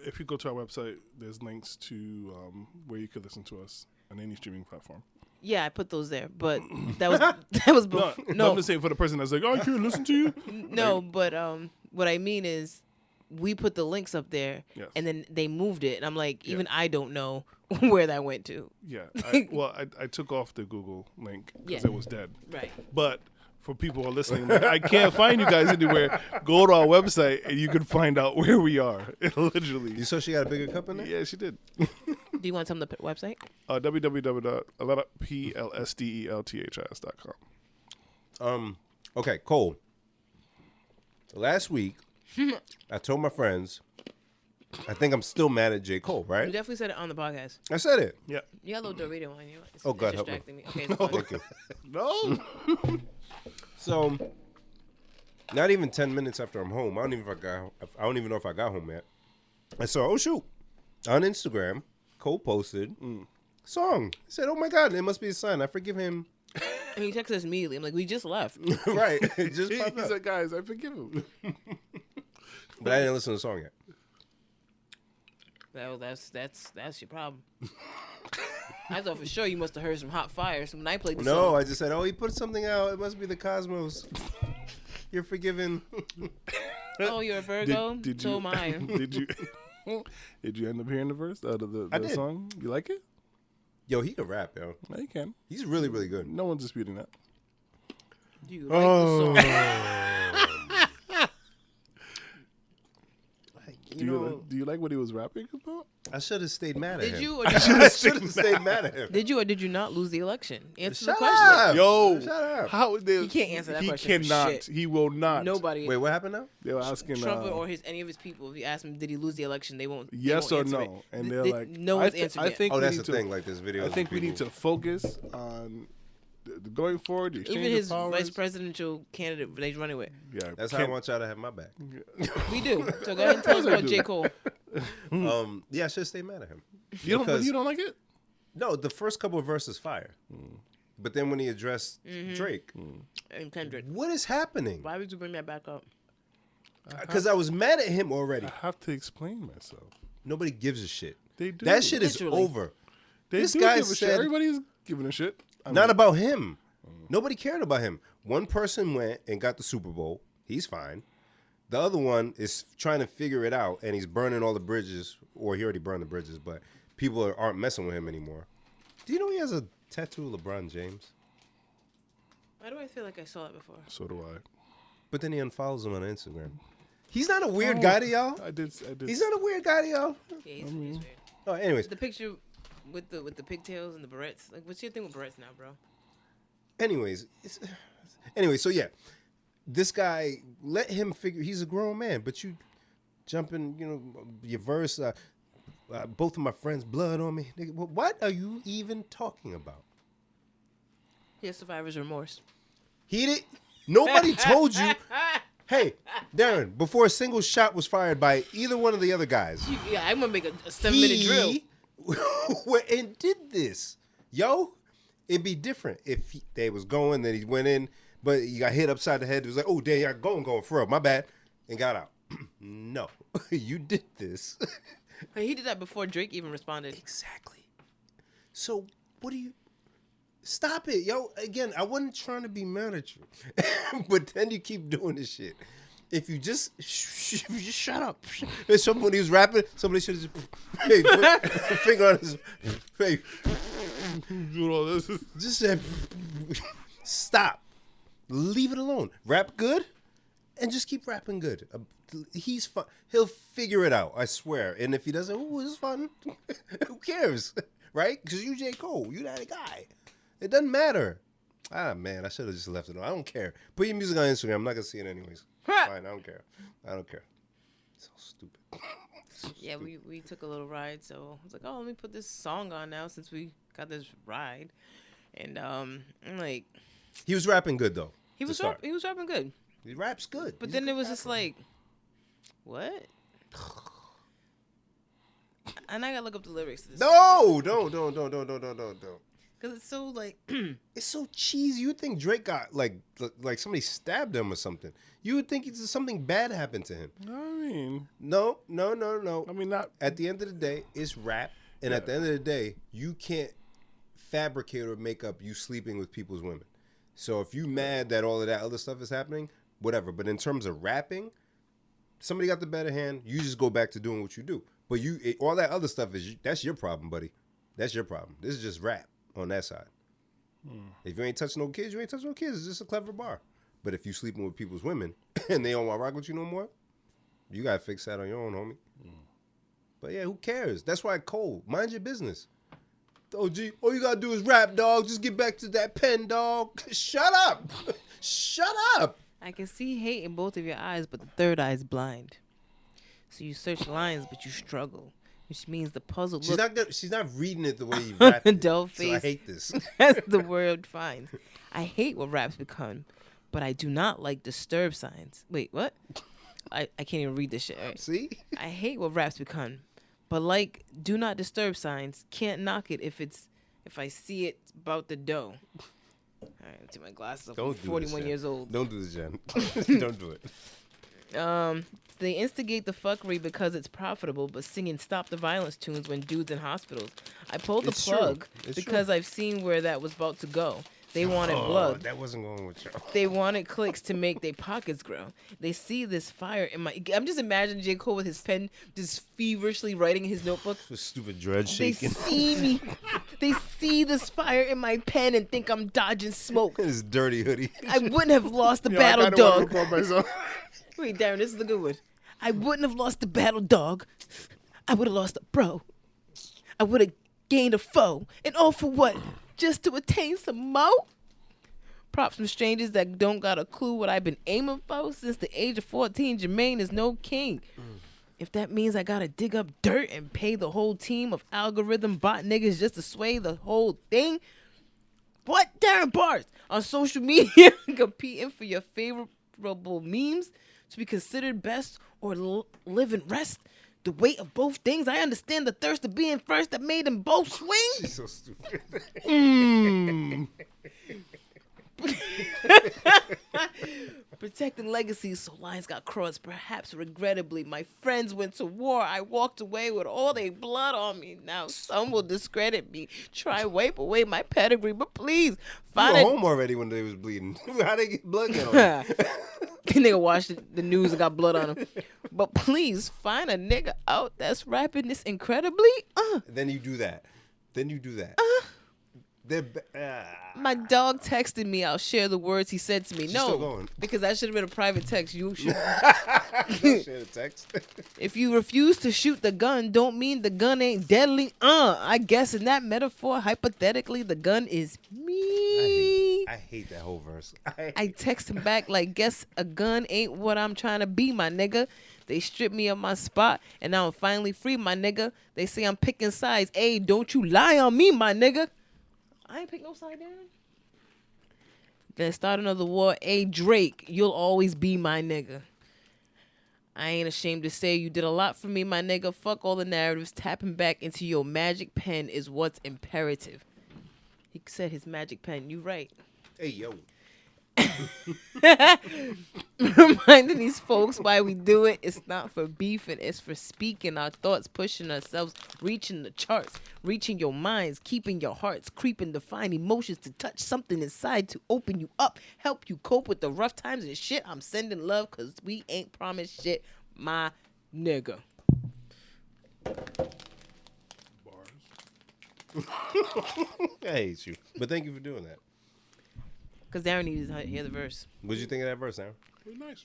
If you go to our website, there's links to where you could listen to us on any streaming platform. Yeah, I put those there, but that was before. No, I'm just saying for the person that's like, oh, I can't listen to you. No, but what I mean is, we put the links up there, Yes. and then they moved it, and I'm like, even I don't know where that went to. Yeah. I took off the Google link because Yeah. it was dead. Right. But for people who are listening, like, I can't find you guys anywhere. Go to our website and you can find out where we are. Literally. You saw she got a bigger cup in there? Yeah, she did. Do you want to tell them the website? www.plsdelths.com. Okay, Cole. Last week, I told my friends, I think I'm still mad at J. Cole, You right? definitely said it on the podcast. I said it. Yeah. You got a little Dorito on you. It's, Oh, it's God, help me. distracting me. Okay, it's fine. Thank you. No. So, not even 10 minutes after I'm home, I don't even know if I got home yet. I saw, oh shoot, on Instagram, Cole posted song. I said, oh my God, it must be a sign. I forgive him. And he texted us immediately. I'm like, we just left. Right, it just He's popped up. like, guys, I forgive him. But I didn't listen to the song yet. That's your problem. I thought for sure you must have heard some hot fire. When I played the No, song. I just said, oh, he put something out. It must be the Cosmos. You're forgiven. Oh, you're a Virgo? Did So you? am I. Did you end up hearing the verse out of the did. song? You like it? Yo, he can rap, yo. No, you can. He's really, really good. No one's disputing that. Do you like the song? Do you like what he was rapping about? I should have stayed mad at him. Did you or I did should you, have stayed mad at him. did you or did you not lose the election? Answer the Shut question. up. Yo, Shut up. how they? He can't answer that he question for cannot. shit. He will not. Nobody. Wait, what happened now? They were asking Trump or any of his people, if you ask him, did he lose the election? They won't. yes they or won't answer no, it. and they're They- like, no one's answered I yet. think Oh, we that's need the to, thing. Like this video. I think we need to focus on going forward. The exchange Even his of powers. vice presidential candidate they running with. Yeah, That's how I want y'all to have my back. We do. So go ahead and tell us about J. Cole. Yeah, I should stay mad at him. You don't. Because- You don't like it? No, the first couple of verses fire, but then when he addressed Drake, And Kendrick. what is happening? Why would you bring that back up? Because I was mad at him already. I have to explain myself. Nobody gives a shit. They do. That shit Literally. is over. They this do guy give a shit. said- Everybody's giving a shit. I Not mean, about him. Nobody cared about him. One person went and got the Super Bowl. He's fine. The other one is trying to figure it out, and he's burning all the bridges, or he already burned the bridges, but people aren't messing with him anymore. Do you know he has a tattoo of LeBron James? Why do I feel like I saw it before? So do I. But then he unfollows him on Instagram. He's not a weird guy to y'all. I did. He's not a weird guy to y'all. Yeah, he's weird. Oh, anyways. The picture with the pigtails and the barrettes. Like, what's your thing with barrettes now, bro? Anyway, so yeah, this guy, let him figure. He's a grown man, but you jumping, your verse. Both of my friends' blood on me. Nigga, what are you even talking about? He has survivor's remorse. He did. Nobody told you. Hey, Darren, before a single shot was fired by either one of the other guys, Yeah, I'm gonna make a 7-minute drill. went and did this. Yo, it'd be different if they was going, then he went in, but he got hit upside the head. It was like, oh, damn, y'all going for real. My bad. And got out. No, you did this. He did that before Drake even responded. Exactly. So, what do you... Stop it, yo. Again, I wasn't trying to be mad at you. But then you keep doing this shit. If you just shut up. If somebody was rapping, somebody should have just hey, put a finger on his face. Doing all this. Just said, stop. Leave it alone. Rap good, and just keep rapping good. He's fun. He'll figure it out, I swear. And if he doesn't, it's fun. Who cares? Right? Because you J. Cole. You that guy. It doesn't matter. Ah, man, I should have just left it on. I don't care. Put your music on Instagram. I'm not going to see it anyways. Fine, I don't care. I don't care. So stupid. Yeah, we took a little ride, so I was like, oh, let me put this song on now since we got this ride. And I'm like, He was rapping good, though. he was rapping good. He raps good. But He's then a it was rapper. just like, what? And I gotta look up the lyrics to this. No, don't. Because it's so like, It's so cheesy. You would think Drake got like somebody stabbed him or something. You would think something bad happened to him. I mean, No. I mean, not. At the end of the day, it's rap, and at the end of the day, you can't fabricate or make up you sleeping with people's women. So if you mad that all of that other stuff is happening, whatever. But in terms of rapping, somebody got the better hand. You just go back to doing what you do. But all that other stuff that's your problem, buddy. That's your problem. This is just rap on that side. If you ain't touching no kids, you ain't touching no kids. It's just a clever bar. But if you sleeping with people's women and they don't want to rock with you no more, you gotta fix that on your own, homie. But yeah, who cares? That's why Cole, mind your business. Oh, gee, all you gotta do is rap, dog. Just get back to that pen, dog. Shut up. Shut up. I can see hate in both of your eyes, but the third eye is blind. So you search lines, but you struggle, which means the puzzle She's not reading it the way you rap it. Dull So I face. hate this. as the word finds. I hate what raps become, but I do not like disturb signs. Wait, what? I can't even read this shit. All right. See? I hate what raps become, but like do not disturb signs, can't knock it if I see it about the dough. All right, I'll take my glasses off. I'm Don't do this, 41 Jen. years old. Don't do this, Jen. Don't do it. They instigate the fuckery because it's profitable, but singing "Stop the Violence" tunes when dudes in hospitals. I pulled the It's true. plug It's because true. I've seen where that was about to go. They wanted blood. That wasn't going with y'all. They wanted clicks to make their pockets grow. They see this fire in my... I'm just imagining J. Cole with his pen just feverishly writing in his notebook. Stupid dread They shaking. see me. They see this fire in my pen and think I'm dodging smoke. His dirty hoodie. I wouldn't have lost the Yo, battle, I kinda wanna dog. record myself. Wait, Darren, this is the good one. I wouldn't have lost the battle, dog. I would have lost a bro. I would have gained a foe. And all for what? Just to attain some mo? Props from strangers that don't got a clue what I've been aiming for. Since the age of 14, Jermaine is no king. If that means I gotta dig up dirt and pay the whole team of algorithm bot niggas just to sway the whole thing. What? Darren Bars on social media competing for your favorable memes to be considered best or live and rest. The weight of both things. I understand the thirst of being first that made them both swing. She's so stupid. Protecting legacies, so lines got crossed. Perhaps regrettably, my friends went to war. I walked away with all their blood on me. Now some will discredit me, try wipe away my pedigree, but please You find were a home already when they was bleeding. How they get blood get on them? nigga watched the news and got blood on him. But please find a nigga out that's rapping this incredibly. Then you do that. My dog texted me. I'll share the words he said to me. She's No, still going. because that should have been a private text. You should. Share the text. If you refuse to shoot the gun, don't mean the gun ain't deadly. I guess in that metaphor, hypothetically, the gun is me. I hate that whole verse. I text him back like, guess a gun ain't what I'm trying to be, my nigga. They stripped me of my spot, and now I'm finally free, my nigga. They say I'm picking sides. Hey, don't you lie on me, my nigga. I ain't pick no side, Darren. Then start another war. Hey, Drake, you'll always be my nigga. I ain't ashamed to say you did a lot for me, my nigga. Fuck all the narratives. Tapping back into your magic pen is what's imperative. He said his magic pen. You right. Hey, yo. Reminding these folks why we do it. It's not for beefing, it's for speaking our thoughts, pushing ourselves, reaching the charts, reaching your minds, keeping your hearts, creeping, define emotions to touch something inside to open you up, help you cope with the rough times and shit. I'm sending love because we ain't promised shit, my nigga. I hate you. But thank you for doing that. Because Darren needs to hear the verse. What'd you think of that verse, Aaron? Pretty nice.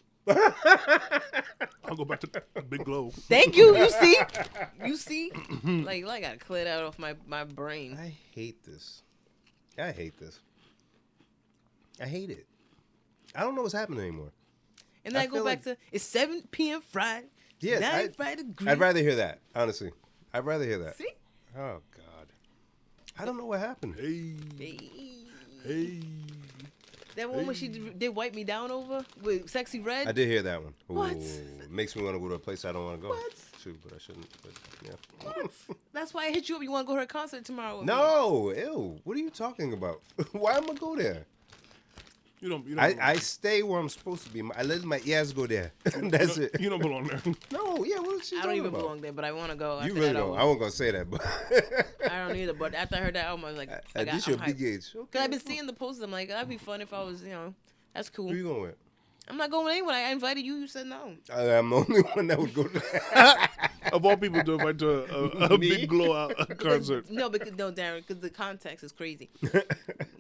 I'll go back to Big Glo. Thank you. You see? Like I gotta clear that off my brain. I hate this. I hate it. I don't know what's happening anymore. And then I go feel back to it's 7 p.m. Friday. Yes, 95 degrees. I'd rather hear that, honestly. I'd rather hear that. See? Oh, God. I don't know what happened. Hey. That one where she did wipe me down over with Sexy Red. I did hear that one. What? Ooh, makes me want to go to a place I don't want to go. What? Too, but I shouldn't. But yeah. What? That's why I hit you up. You want to go to her concert tomorrow with me? No, ew. What are you talking about? Why am I go there? You don't. I stay where I'm supposed to be. I let my ears go there. That's it. You don't belong there. No, yeah. What is she I talking don't even about? belong there, but I want to go. You after really that don't. album. I wasn't gonna say that, but I don't either. But after I heard that album, I was like, this your big age. Because Okay. I've been seeing the posters. I'm like, that'd be fun if I was, that's cool. Who you going with? I'm not going with anyone. I invited you. You said no. I'm the only one that would go to that. Of all people to invite to a Me? Big Glo concert. No, Darren, because the context is crazy.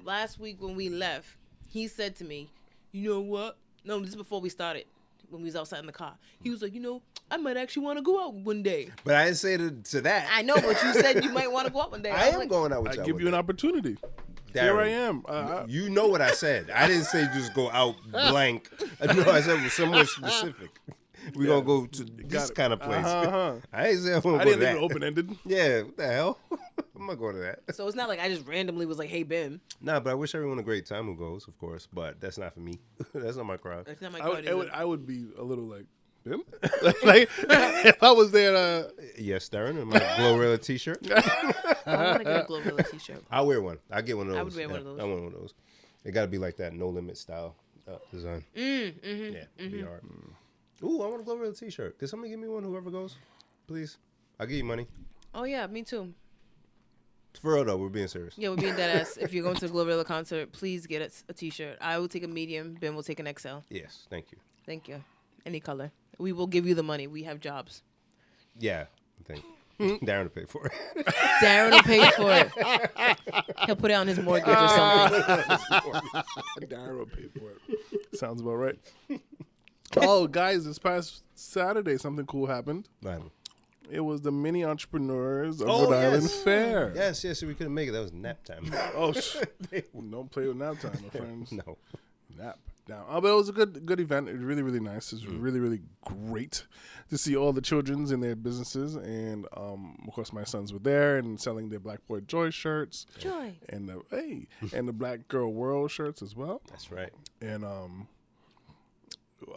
Last week when we left, he said to me, you know what? No, this is before we started. When we was outside in the car, he was like, I might actually want to go out one day. But I didn't say to that. I know, but you said you might want to go out one day. I was am like, going out with I y'all. give you an opportunity. Here I am. You know what I said. I didn't say just go out blank. No, I said somewhere specific. We're going to go to this kind of place. I didn't say I want to I go to didn't that. leave it open-ended. Yeah, what the hell? I'm not going to that. So it's not like I just randomly was like, hey, Ben. Nah, but I wish everyone a great time who goes, of course. But that's not for me. That's not my crowd. That's not my crowd. I would be a little like, him? Like, if I was there, Yes, Darren, in my Glorilla t-shirt. I want to get a Glorilla t-shirt. I'll wear one. I'll get one of those. I would wear one of those. I want one of those. It got to be like that no limit style design. Yeah, be hard. Ooh, I want a Glorilla t-shirt. Can somebody give me one, whoever goes? Please. I'll give you money. Oh, yeah, me too. For real, though, we're being serious. Yeah, we're being dead ass. If you're going to a Glorilla concert, please get a t-shirt. I will take a medium. Ben will take an XL. Yes, thank you. Thank you. Any color. We will give you the money. We have jobs. Yeah, thank you. Darren will pay for it. Darren will pay for it. He'll put it on his mortgage or something. Darren will pay for it. Sounds about right. Oh, guys, this past Saturday, something cool happened. Right. It was the mini entrepreneurs of Oh, Rhode Island yes. Fair. Yes, we couldn't make it. That was nap time. Oh, don't play with nap time, my friends. No. Nap down. Oh, but it was a good event. It was really, really nice. It was really, really great to see all the children's in their businesses. And, of course, my sons were there and selling their Black Boy Joy shirts. Joy. And the Black Girl World shirts as well. That's right. And,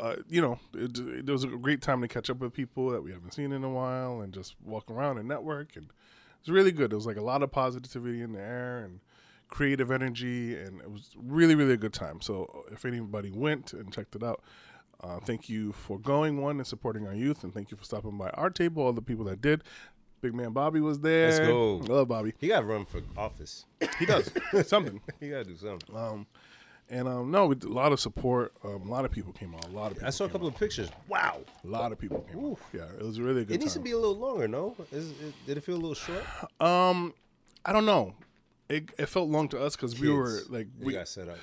it was a great time to catch up with people that we haven't seen in a while and just walk around and network. And it was really good. There was like a lot of positivity in the air and creative energy, and it was really, really a good time. So if anybody went and checked it out, thank you for going, and supporting our youth, and thank you for stopping by our table, all the people that did. Big man Bobby was there. Let's go. I love Bobby. He got to run for office. He does. Something. He got to do something. No, a lot of support. A lot of people came out. A lot of people I saw a couple of pictures. Wow. A lot of people came out. Yeah, it was really a good It needs time. to be a little longer, no? Did it feel a little short? I don't know. It felt long to us because we were like we got set up.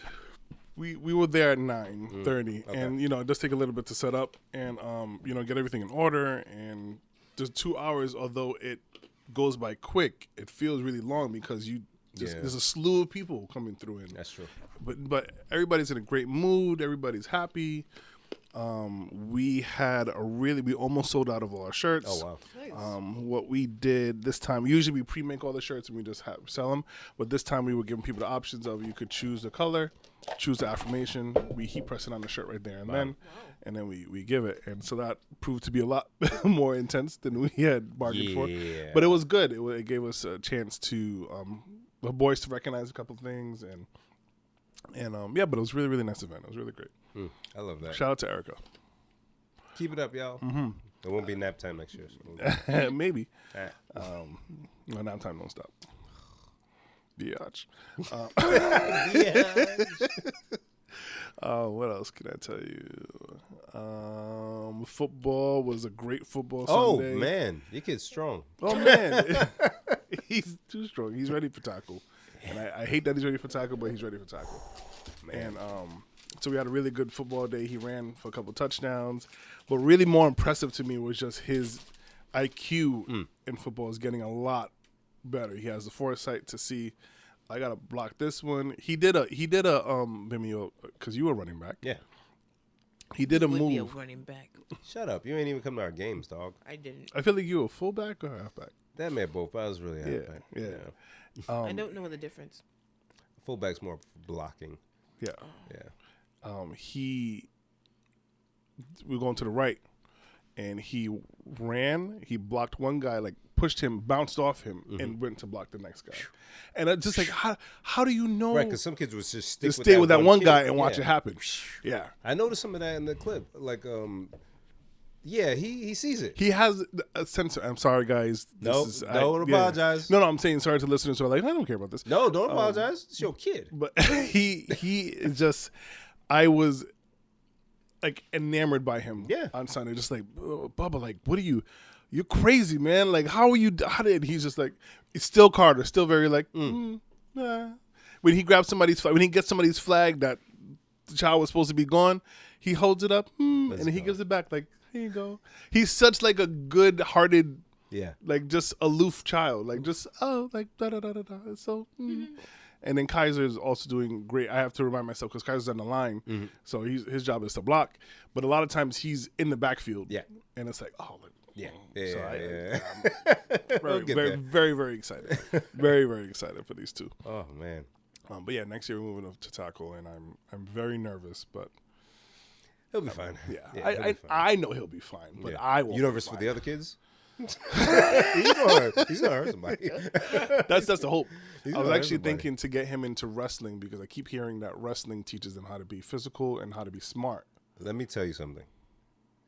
we were there at 9:30, Okay. and it does take a little bit to set up and get everything in order. And the 2 hours, although it goes by quick, it feels really long because there's a slew of people coming through. And That's true. but everybody's in a great mood. Everybody's happy. We almost sold out of all our shirts. Oh, wow. Nice. What we did this time, usually we pre-make all the shirts and we just sell them. But this time we were giving people the options of you could choose the color, choose the affirmation. We heat press it on the shirt right there and then we give it. And so that proved to be a lot more intense than we had bargained for. But it was good. It gave us a chance to the boys to recognize a couple things and but it was really, really nice event. It was really great. I love that. Shout out to Erica. Keep it up, y'all. Mm-hmm. It won't be nap time next year. So Maybe. All No, nap time don't stop. Biatch. What else can I tell you? Football was a great football Sunday. Oh, man. Your kid's strong. Oh, man. He's too strong. He's ready for tackle. And I hate that he's ready for tackle, but he's ready for tackle. Man. And so we had a really good football day. He ran for a couple touchdowns. But really more impressive to me was just his IQ in football is getting a lot better. He has the foresight to see, I got to block this one. He did a Vimeo, because you were running back. Yeah. He did a Would be a move. running back. Shut up. You ain't even come to our games, dog. I didn't. I feel like you were a fullback or halfback. That man both. I was really halfback. Yeah. I don't know the difference. Fullback's more for blocking. Yeah. Yeah. We were going to the right, and he ran. He blocked one guy, like pushed him, bounced off him, and went to block the next guy. And I just like, how do you know? Right, because some kids would just stay with that one kid. guy and watch it happen. Yeah. I noticed some of that in the clip. Like, he sees it. He has a sense. I'm sorry, guys. Don't apologize. No, I'm saying sorry to listeners who are like, I don't care about this. No, don't apologize. It's your kid. But he is just, I was like enamored by him. Yeah. On Sunday, just like, oh, Bubba, like, what are you're crazy, man. Like, he's just like, it's still Carter, still very like, nah. When he grabs somebody's flag, when he gets somebody's flag that the child was supposed to be gone, he holds it up, and he gives it back like, here you go. He's such like a good-hearted, like just aloof child, like just like da da da da da. So, and then Kaiser is also doing great. I have to remind myself because Kaiser's on the line, so his job is to block. But a lot of times he's in the backfield, and it's like, oh, like, I'm very, very excited, very, very excited for these two. Oh man. But yeah, next year we're moving up to tackle, and I'm very nervous, but. He'll be fine. Yeah, I know he'll be fine, but I won't. You nervous for the other kids? He's gonna hurt somebody. That's the hope. I was actually somebody. thinking to get him into wrestling because I keep hearing that wrestling teaches them how to be physical and how to be smart. Let me tell you something.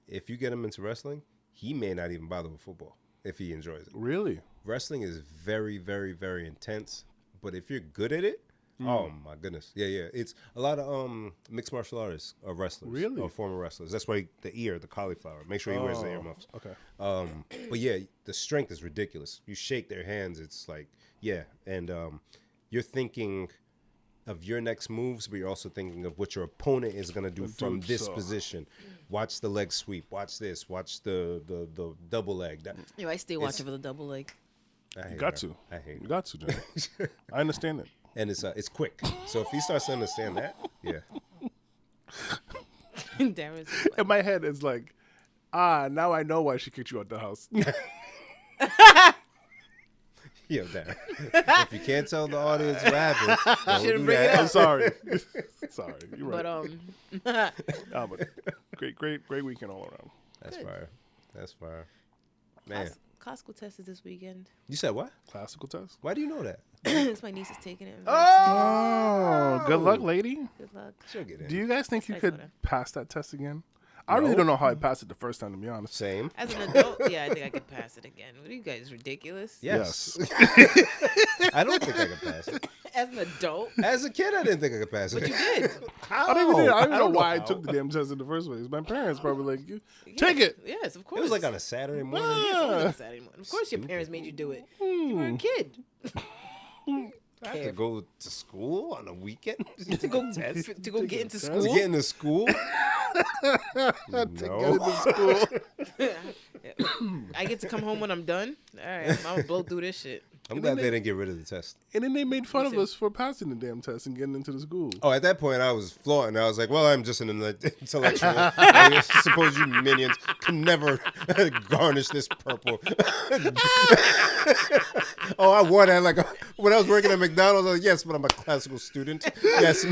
If you get him into wrestling, he may not even bother with football if he enjoys it. Really? Wrestling is very, very, very intense, but if you're good at it, oh my goodness, yeah. It's a lot of mixed martial artists are wrestlers, really, or former wrestlers. That's why the cauliflower. Make sure he wears the earmuffs. Okay. But yeah, the strength is ridiculous. You shake their hands, it's like and you're thinking. of your next moves, but you're also thinking of what your opponent is going to do from this position. Watch the leg sweep. Watch this. Watch the double leg. I stay watching for the double leg. You got to. I hate it. You got to, Jen. I understand it. And it's quick. So if he starts to understand that, yeah. Darren's In my head, it's like, now I know why she kicked you out the house. Yo, Darren. If you can't tell the audience what happened, don't do bring it that. up. I'm sorry. Sorry. You're right. But Great weekend all around. That's Good. fire. That's fire. Man. Costco test is this weekend. You said what? Classical test. Why do you know that? It's my niece is taking it. Oh, good luck, lady. Good luck. She'll get in. Do you guys think you Nice could one. pass that test again? I really don't know how I passed it the first time, to be honest. Same. As an adult, yeah, I think I could pass it again. What are you guys, ridiculous? Yes. I don't think I could pass it. As an adult? As a kid, I didn't think I could pass it. But you did. How? I don't even know why I how. took the damn test in the first place. My parents probably like, take it. Yes, of course. It was like on a Saturday morning. Yes, it was on a Saturday morning. Of course your parents made you do it. You were a kid. I had to go to school on a weekend to go get into school. to get into school. Get into school. I get to come home when I'm done. All right, I'm gonna blow through this shit. I'm glad they didn't get rid of the test. And then they made fun of Listen. us for passing the damn test and getting into the school. Oh, at that point, I was flaunting. I was like, well, I'm just an intellectual. I suppose you minions can never garnish this purple. Oh, I won. When I was working at McDonald's, I was like, yes, but I'm a classical student. Yes,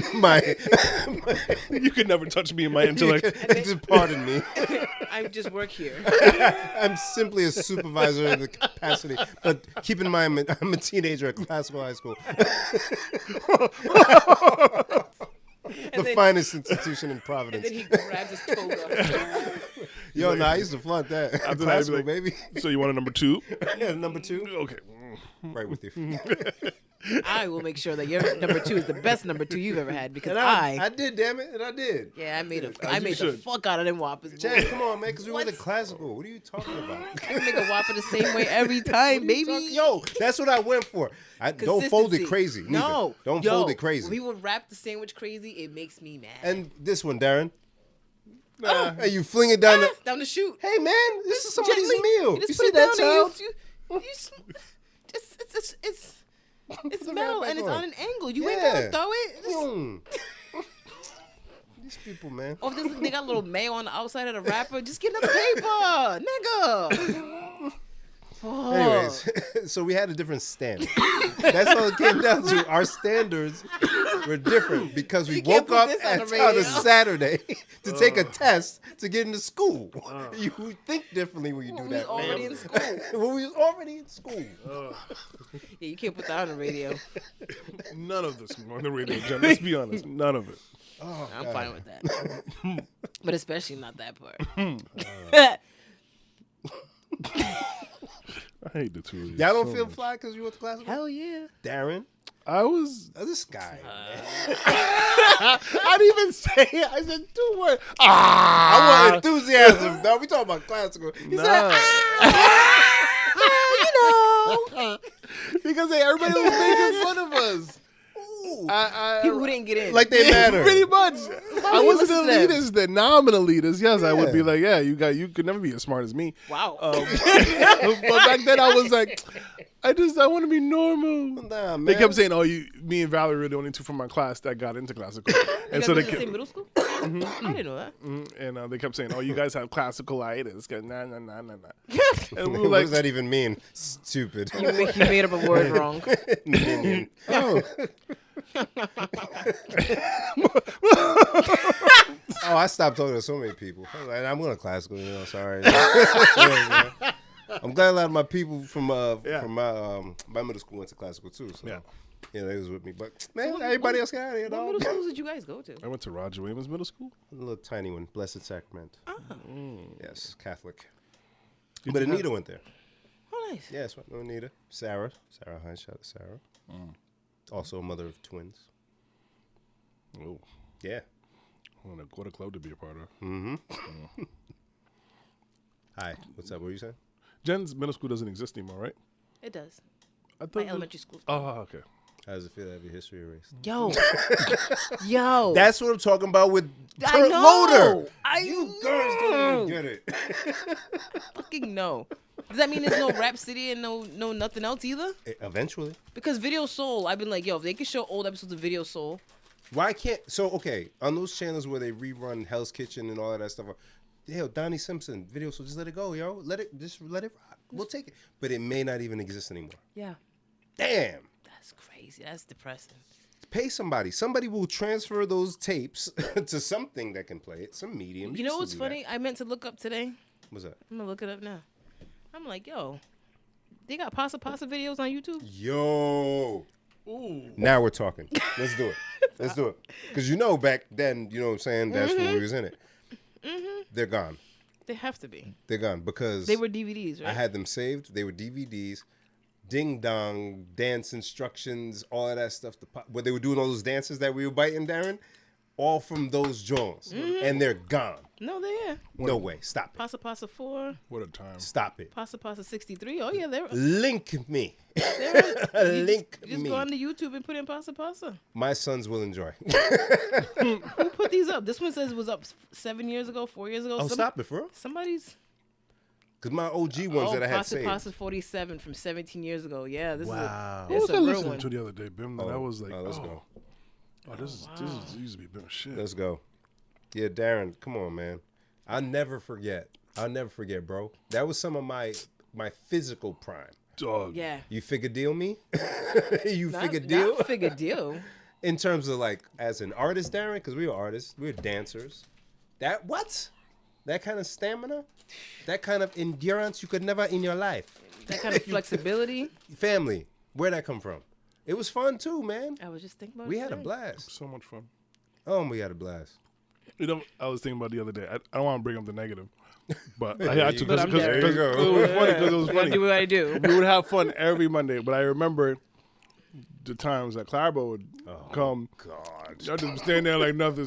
You could never touch me in my intellect. Just pardon me. I just work here. I'm simply a supervisor in the capacity. But keep in mind, I'm a teenager at classical high school. The finest institution in And Providence. then he grabs his toga. Yo, I used to flaunt that. After that, I'd be Classical, like, baby. So you want a number 2? Yeah, number 2. Okay. Right with you. I will make sure that your number 2 is the best number 2 you've ever had because And I did, damn it, and I did. yeah, I made you the should. fuck out of them whoppers. boy. Jay, come on, man, because we were What? the classical. What are you talking about? I make a whopper the same way every time, baby. Yo, that's what I went for. Don't fold it Consistency. crazy. Neither. No, Don't Yo, fold it crazy. When people wrap the sandwich crazy, it makes me mad. And this one, Darren. Nah. Hey, you fling it down the. Down the chute. Hey, man, this is somebody's Gently. meal. You just see put it that, down child? and it's Put it metal right and it's back on on. an angle. You ain't Yeah. gonna throw it. Just- Mm. These people, man. Or if they got a little mayo on the outside of the wrapper, just get another paper, nigga. Oh. Anyways, so we had a different standard. That's all it came down to. Our standards were different because we You can't woke put up this on the on a radio. Saturday to take a test to get into school. You think differently when you do When that. we was already fam. in school. When we was already in school. Yeah, you can't put that on the radio. None of this on the radio, Jen. Let's be honest. None of it. Oh, I'm God. fine with that. But especially not that part. I hate the two of you. Y'all don't so feel much. fly because you went to class? Hell yeah. Darren? I was. This guy. man. I didn't even say it. I said 2 words. I want enthusiasm. No, we talking about classical. He said, Because everybody was making fun of us. People who didn't get in. like they matter. Pretty much. I wasn't listen an to them. elitist then. Now I'm an elitist. Yes, I would be Yeah. like, yeah, you could never be as smart as me. wow. But back then I was like, I want to be normal. Nah, man. They kept saying, me and Valerie were the only 2 from my class that got into classical. And so you they guys went to the kept, same middle school? I didn't know that. and they kept saying, you guys have classicalitis. Nah. And we were What like, does that even mean? Stupid. You made up a word wrong. Minion. oh. Oh, I stopped talking to so many people. I'm going to classical, sorry. I'm glad a lot of my people from my middle school went to classical too. So Yeah. they was with me. But man, everybody else got out of here, What dog. middle schools did you guys go to? I went to Roger Williams Middle School. A little tiny one, Blessed Sacrament. Oh, Yes, Catholic. But Anita went there. oh nice. Yes, no Anita. Sarah Hines, shout out to Sarah. Also a mother of twins. Oh, Yeah. what a club to be a part of. Hi, what's up? What are you saying? Jen's middle school doesn't exist anymore, right? It does. I thought My it was- elementary school. Oh, okay. How does it feel to have your history erased? Yo. That's what I'm talking about with I Kurt know. Loder. I You girls don't even get it. fucking know. Does that mean there's no Rap City and no nothing else either? Eventually. Because Video Soul, I've been like, yo, if they could show old episodes of Video Soul. Why can't... So, okay, on those channels where they rerun Hell's Kitchen and all of that stuff, hell, Donnie Simpson, Video Soul, just let it go, yo. Just let it rock. We'll take it. But it may not even exist anymore. Yeah. Damn. That's crazy. That's depressing. Pay somebody. Somebody will transfer those tapes to something that can play it, some medium. You know what's funny? I meant to look up today. What's that? I'm going to look it up now. I'm like, yo, they got Pasa videos on YouTube? Yo. Ooh. Now we're talking. Let's do it. Let's do it. Because back then, you know what I'm saying? That's when we was in it. Mm-hmm. They're gone. They have to be. They're gone because... They were DVDs, right? I had them saved. They were DVDs. Ding dong, dance instructions, all of that stuff. Where they were doing all those dances that we were biting, Darren, all from those joints, and they're gone. No, they're here. No way. Stop it. Pasa 4. What a time. Stop it. Pasa 63. Oh, yeah, they're... Link me. Link me. just go on the YouTube and put in Pasa. My sons will enjoy. Who put these up? This one says it was up 7 years ago, 4 years ago. Oh, stop it, bro. Somebody's... Because my OG ones that I had saved. Pasa 47 from 17 years ago. Yeah, this Wow. What is was a I real listening one. to the other day, Bim? That I was like, let's go. Oh, this used to be Bim shit. Let's go. Yeah, Darren, come on, man. I'll never forget, bro. That was some of my physical prime. Dog. Yeah. You figure deal me? You Not- figure deal? Not figure deal. In terms of like, as an artist, Darren, because we were artists, we were dancers. That kind of stamina, that kind of endurance you could never in your life. That kind of flexibility. Family, where'd that come from? It was fun too, man. I was just thinking about We it had a today. blast. So much fun. Oh, we had a blast. I was thinking about the other day. I don't want to bring up the negative, but I There had you to go. because There you go. it was funny because it was I gotta funny. do what I do. We would have fun every Monday, but I remember the times that Clarbo would come. God. Y'all just stand there like nothing.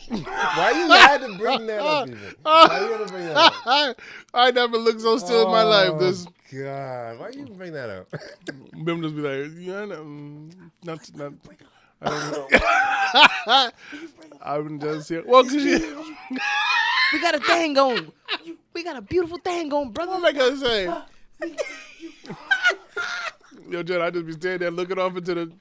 Why you had to bring that up even? Why you had to bring that up? I never looked so still in my life. This God, why you bring that up? Bim just be like, yeah, no, not. I don't know. I'm just here. Well, cause We got a thing going. We got a beautiful thing going, brother. what am I gonna say? Yo, Jen, I just be standing there looking off into the.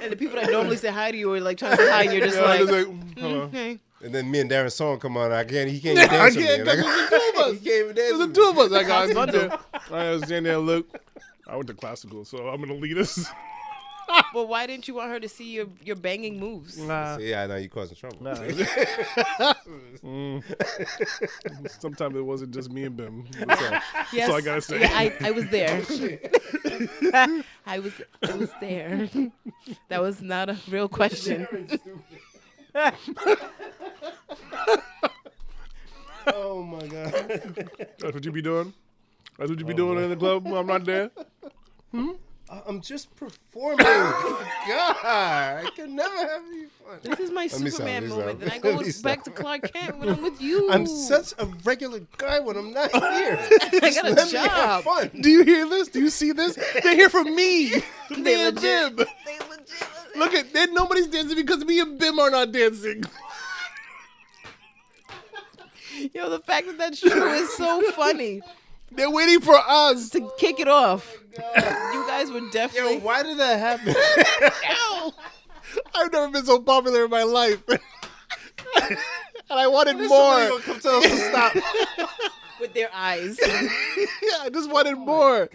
And the people that normally say hi to you are like trying to say hi, and you're just Yeah, like, I'm just like, hello. hey. And then me and Darren's song come on. He can't even dance with me. Because there's the two of us. He can't even dance There's the with two me. of us. I was standing there, look. I went to classical, so I'm gonna lead us. Well, why didn't you want her to see your banging moves? Nah. So, yeah, I know you causing trouble. Sometimes it wasn't just me and Bim. That's all, Yes. all I gotta say. Yeah, I was there. I was there. That was not a real question. Oh my God. That's what you be doing? That's what you be doing in the club when I'm not there? I'm just performing. God, I can never have any fun. This is my me Superman stop, let me moment. stop. Then I go Let me back stop. to Clark Kent when I'm with you. I'm such a regular guy when I'm not here. I got a Let me have job. fun. Do you hear this? Do you see this? They're here for me. They Me and legit. Bim. Look at, nobody's dancing because me and Bim are not dancing. Yo, the fact that that's true is so funny. They're waiting for us. To kick it off, you guys were definitely. Yo, why did that happen? I've never been so popular in my life. And I wanted Somebody more. gonna come tell us to stop. With their eyes. Yeah, I just wanted more.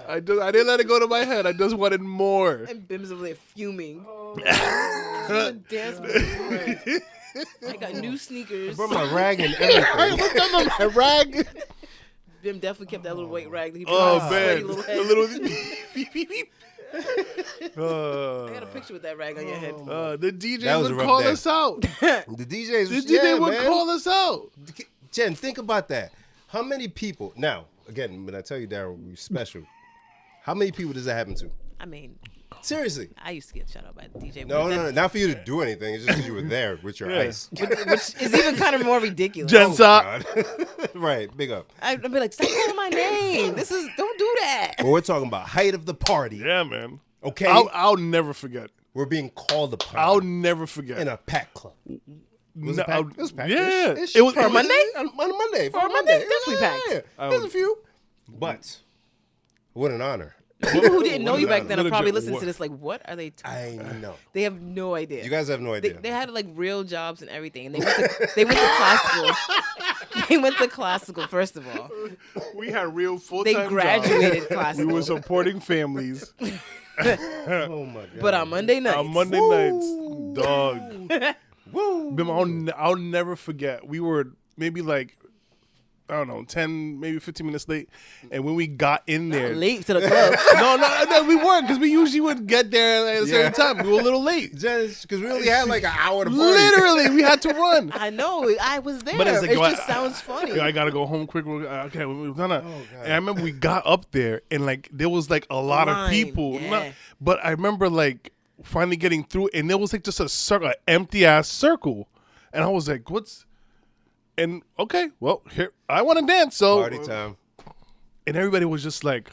I didn't let it go to my head. I just wanted more. And Bim's over there fuming. Dance with his friend. I got new sneakers. Brought my rag and everything. I looked on my rag. Bim definitely kept that little white rag that he put Oh, on his sweaty man. little The head. little beep, beep, beep. I got a picture with that rag on your head. The That DJ was a would rough call day. us out. The DJs The was, DJ would man. call us out. Jen, think about that. How many people, now, again, when I tell you, Darren, we're special, how many people does that happen to? I mean, Seriously. I used to get shut up by the DJ. No, not for you to do anything. It's just because you were there with your ice. Which is even kind of more ridiculous. Jen's up. God. Right, big up. I'd be like, stop calling my name. Don't do that. But we're talking about height of the party. Yeah, man. Okay, I'll never forget. we're being called upon. I'll never forget. in a pack club. Was No, it packed? It was packed. Yeah, Ish. it was For a Monday? On a Monday. For a Monday, definitely packed. Yeah. There's a few. But what an honor. People who didn't know What you is back that? then What are a probably joke. listening What? to this like, what are they talking? I know. They have no idea. You guys have no idea. They had like real jobs and everything, and they went to classical. They went to classical first of all. We had real full-time They graduated jobs. classical. We were supporting families. Oh my god. But on Monday nights, On Monday nights, dog. Woo. Bim, I'll never forget. We were maybe like, I don't know, 10, maybe 15 minutes late. And when we got in there. late to the club. No, we weren't, because we usually would get there at a certain time. We were a little late. Because we only had like an hour to party. Literally, we had to run. I know. I was there. But it's It like, just sounds funny. I gotta go home quick. Okay, we're done. God. And I remember we got up there, and like there was like a lot of Line, people. yeah. But I remember like finally getting through, and there was like just a circle, an empty ass circle, and I was like, "What's?" And okay, well, here I want to dance, so Party time. and everybody was just like,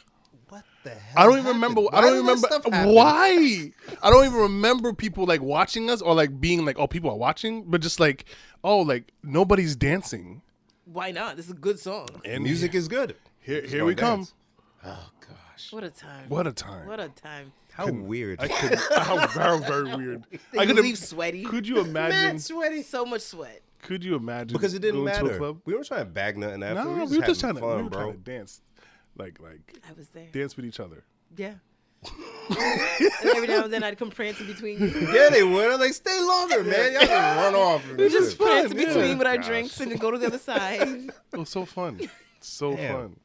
What the hell? I don't even remember. I don't even remember Why. why. I don't even remember people like watching us or like being like, oh, people are watching, but just like, oh, like nobody's dancing. Why not? This is a good song. And Music is good. here we come. Oh gosh. What a time. What a time. What a time. How weird. I couldn't. How very weird. I You could leave sweaty. Could you imagine? Mad sweaty. So much sweat. Could you imagine? Because it didn't going to a matter. club? We weren't trying to bag nothing after. No, we were just trying having to. We fun, were bro. trying to dance, like I was there. dance with each other. Yeah. And every now and then I'd come prancing between you. Yeah, they would. I'm like, stay longer, man. Y'all can run off. and We just shit. prance yeah. between with our Gosh. drinks and then go to the other side. It was so fun. So Damn. fun.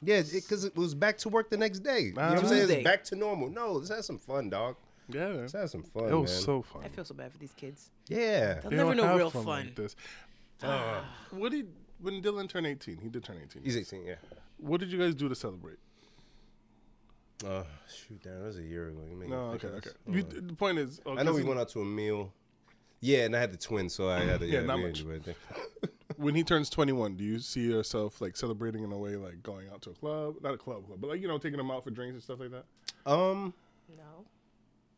Yeah, because it was back to work the next day. You know what I'm Tuesday. saying? It's back to normal. No, let's have some fun, dog. Yeah, Let's have some fun, it was man. so fun. I feel so bad for these kids. Yeah. They'll They never don't know have real fun fun. like this. When Dylan turned 18, he did turn 18. He's 18, yeah. What did you guys do to celebrate? Shoot, that was a year ago. You made me No, think okay, of okay. this. The point is, I know we went out to a meal. Yeah, and I had the twins, so I had to. Yeah, Yeah, not we much. didn't do anything. when he turns 21, do you see yourself like celebrating in a way, like going out to a club, not a club, but like taking them out for drinks and stuff like that? No.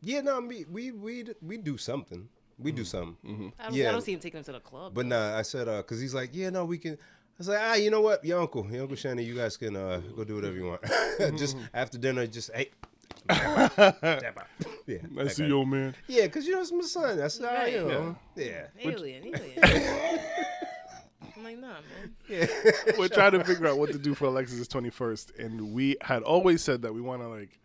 Yeah, no, we do something. We do something. I Yeah. don't see him taking them to the club. But nah, I said, cause he's like, yeah, no, we can. I was like, you know what, your uncle Shannon, you guys can go do whatever you want. Just after dinner, just hey. Dap out. Yeah, I that see guy. you, old man. Yeah, cause it's my son. That's all right, you know. Yeah. Alien. I'm like, nah, man. Yeah. We're trying to figure out what to do for Alexis's 21st, and we had always said that we want to like,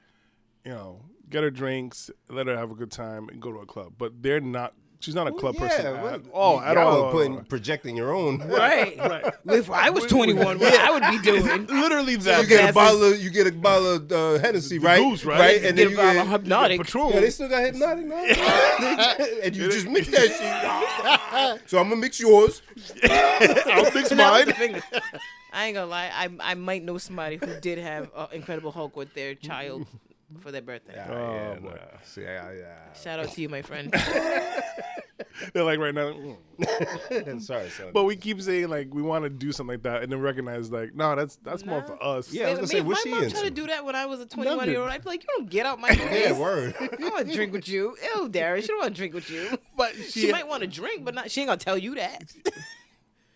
get her drinks, let her have a good time, and go to a club. But they're not. She's not a club person at all. At all. Projecting your own. Right. If I was 21, what I would be doing. Literally You that. get a bottle of Hennessy, right? Goose, right? And Get then a bottle of Hypnotic. Patron. yeah, they still got hypnotic, no? And you just mix that shit. So I'm gonna mix yours. I'll mix And that was mine. the finger. I ain't gonna lie. I might know somebody who did have Incredible Hulk with their child for their birthday. Yeah, boy. See, Shout out to you, my friend. They're like right now. Sorry, son. But we keep saying like we want to do something like that, and then recognize like no, that's more for us. Yeah, I was gonna say, if what's my she mom into? tried to do that when I was a Nothing. 21-year-old, I'd be like, you don't get out my face. Yeah, word. I don't want to drink with you. Ew, Darren, she don't want to drink with you. But She might want to drink, but she ain't gonna tell you that.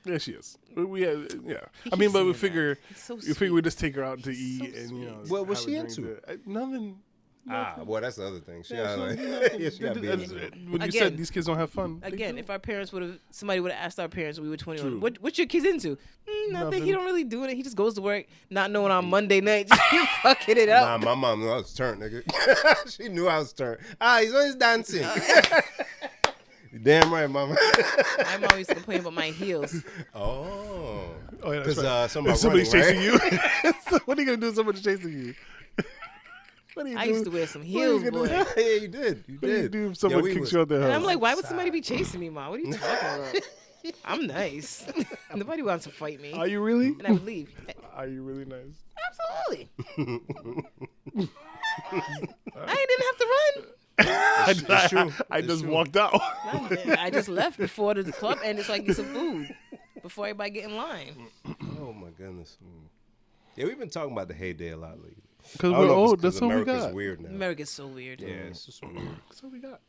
Yeah, she is. We have, yeah. I mean, but we saying figure that. It's so we figure sweet. we just take her out to eat, so and sweet. What was have a she drink into? there. Nothing. Well, that's the other thing. She Yeah, got she like, don't do nothing. yeah, she got That's- beat. When you Again. said these kids don't have fun, they Again, do. if our parents somebody would have asked our parents when we were 21, True. what's your kids into? Nothing. Nothing. He don't really do it. He just goes to work, not knowing on Monday night, you fucking it up. Nah, my mom knew I was turned, nigga. She knew I was turned. He's always dancing. You damn right, mama. My mom used to complain about my heels. Oh, Oh, yeah, that's because right. somebody's Somebody's running, chasing right? you. So what are you gonna do if somebody's chasing you? What are you I doing? used to wear some What are you heels, gonna boy. do? Yeah, you did. You What do you did. do if someone we kicks was- you out the house? And I'm like, why would somebody be chasing me, Mom? What are you talking about? I'm nice. Nobody wants to fight me. Are you really? And I would leave. Are you really nice? Absolutely. I didn't have to run. It's true. I It's just true. walked out. I just left before the club ended so I could get some food. Before everybody get in line. Oh my goodness. Yeah, we've been talking about the heyday a lot lately. Because I don't we're know if it's old. That's 'cause all we America's got. weird now. America's so weird. Yeah, it's just weird. That's all we got.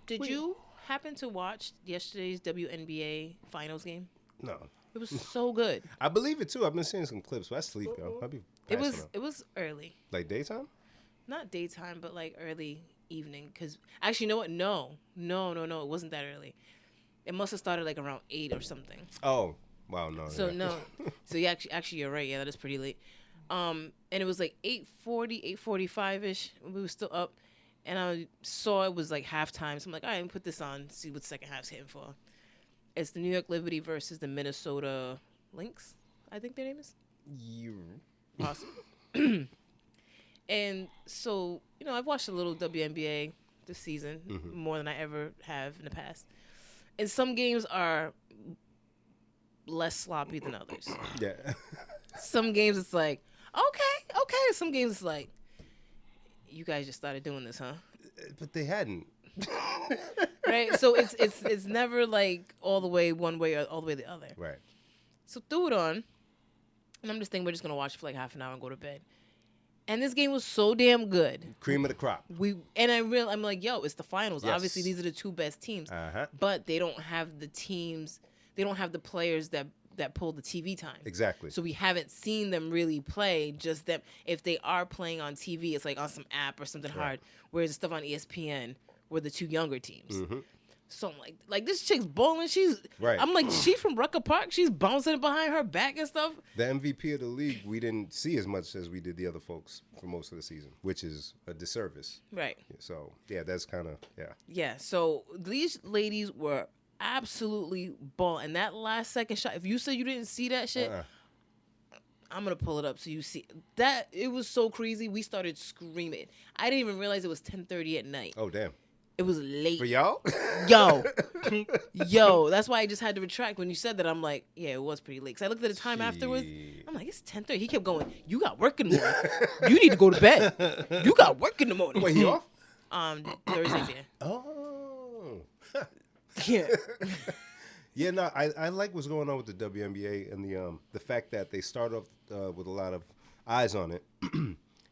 Did you happen to watch yesterday's WNBA finals game? No. It was so good. I believe it too. I've been seeing some clips, but I sleep, yo. I'll be It passing out. was early. Like daytime? Not daytime, but like early evening. Because actually, you know what? No. It wasn't that early. It must have started like around 8 or something. Oh, wow, no. So yeah. no. So yeah, actually, you're right. Yeah, that is pretty late. And it was like 8:40, 8:45ish. We were still up, and I saw it was like halftime. So I'm like, all right, let me put this on, see what the second half's hitting for. It's the New York Liberty versus the Minnesota Lynx. I think their name is. Awesome. And so, you know, I've watched a little WNBA this season, more than I ever have in the past. And some games are less sloppy than others. Yeah. Some games it's like, okay. Some games it's like, you guys just started doing this, huh? But they hadn't. Right? So it's never like all the way one way or all the way the other. Right. So threw it on, and I'm just thinking we're just gonna watch it for like half an hour and go to bed. And this game was so damn good. Cream of the crop. I'm like, yo, it's the finals. Yes. Obviously, these are the two best teams. Uh-huh. But they don't have the teams. They don't have the players that pull the TV time. Exactly. So we haven't seen them really play. Just them. If they are playing on TV, it's like on some app or something hard. Whereas the stuff on ESPN were the two younger teams. Mm-hmm. So I'm like this chick's bowling. I'm like, she's from Rucker Park. She's bouncing behind her back and stuff. The MVP of the league, we didn't see as much as we did the other folks for most of the season, which is a disservice. Right. So, yeah, that's kind of, yeah. Yeah. So these ladies were absolutely balling. And that last second shot, if you said you didn't see that shit, I'm going to pull it up so you see. That, it was so crazy. We started screaming. I didn't even realize it was 10:30 at night. Oh, damn. It was late. For y'all? Yo, that's why I just had to retract when you said that. I'm like, yeah, it was pretty late. Cause I looked at the time afterwards. I'm like, it's 10:30. He kept going, you got work in the morning. You need to go to bed. You got work in the morning. Wait, he off? Thursdays, yeah. Oh. Yeah. Yeah, no, I like what's going on with the WNBA and the fact that they start off with a lot of eyes on it,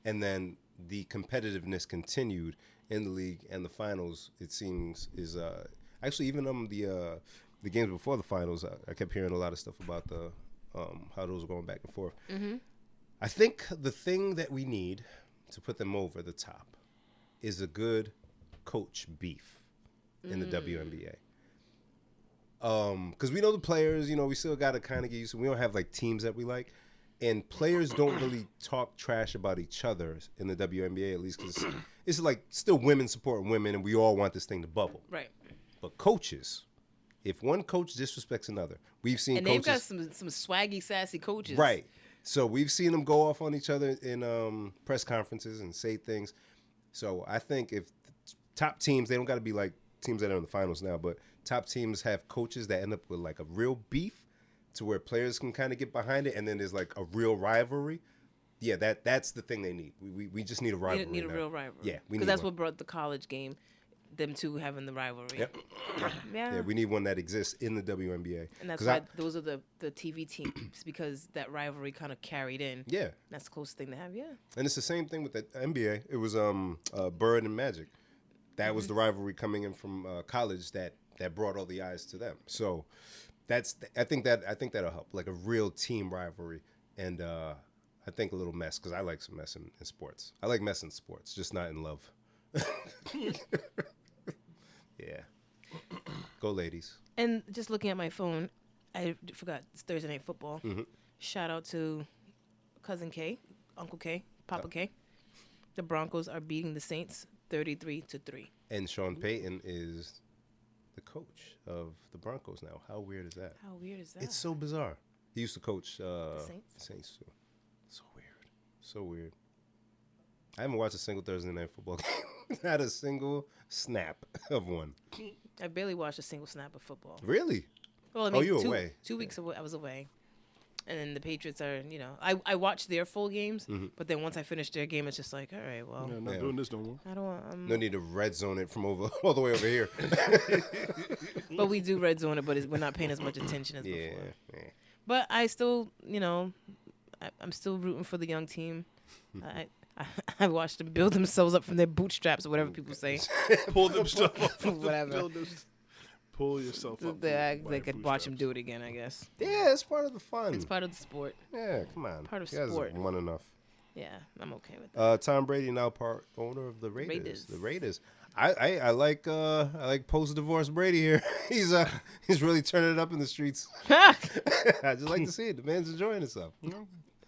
and then the competitiveness continued in the league and the finals. It seems is actually even the games before the finals. I kept hearing a lot of stuff about the how those were going back and forth. Mm-hmm. I think the thing that we need to put them over the top is a good coach beef in the WNBA. Because we know the players, you know, we still got to kind of get used to. We don't have like teams that we like, and players don't really talk trash about each other in the WNBA, at least because it's like still women supporting women, and we all want this thing to bubble. Right. But coaches, if one coach disrespects another, we've seen and coaches. they've got some swaggy, sassy coaches. Right. So we've seen them go off on each other in press conferences and say things. So I think if top teams, they don't got to be like teams that are in the finals now, but top teams have coaches that end up with like a real beef to where players can kind of get behind it, and then there's like a real rivalry. Yeah, that's the thing they need. We just need a rivalry. Need a real rivalry. Yeah, we need because that's one. what brought the college game, them two having the rivalry. Yep. Yeah. Yeah, we need one that exists in the WNBA. And that's why those are the TV teams, because that rivalry kind of carried in. Yeah. That's the closest thing to have, yeah. And it's the same thing with the NBA. It was Bird and Magic. That was the rivalry coming in from college that brought all the eyes to them. So I think that'll help, like a real team rivalry, and I think a little mess, because I like some mess in sports. I like mess in sports, just not in love. Yeah. Go ladies. And just looking at my phone, I forgot it's Thursday Night Football. Mm-hmm. Shout out to Cousin K, Uncle K, Papa K. The Broncos are beating the Saints 33-3. And Sean Payton is the coach of the Broncos now. How weird is that? How weird is that? It's so bizarre. He used to coach Saints? Saints too. So weird. So weird. I haven't watched a single Thursday Night Football game. Not a single snap of one. I barely watched a single snap of football. Really? Well, I mean, you were away. 2 weeks away, I was away. And then the Patriots are, you know, I watched their full games, but then once I finished their game, it's just like, all right, well. Yeah, not doing this no more. I don't want. No need to red zone it from all the way over here. But we do red zone it, but we're not paying as much attention as before. Yeah. But I still, you know, I'm still rooting for the young team. I watched them build themselves up from their bootstraps or whatever people say. Pull themselves up. Whatever. Pull yourself up. They could watch him do it again, I guess. Yeah, it's part of the fun. It's part of the sport. Yeah, come on. Part of you guys sport. have won enough. Yeah, I'm okay with that. Tom Brady now part owner of the Raiders. Raiders. The Raiders. I like post divorce Brady here. He's really turning it up in the streets. I just like to see it. The man's enjoying himself.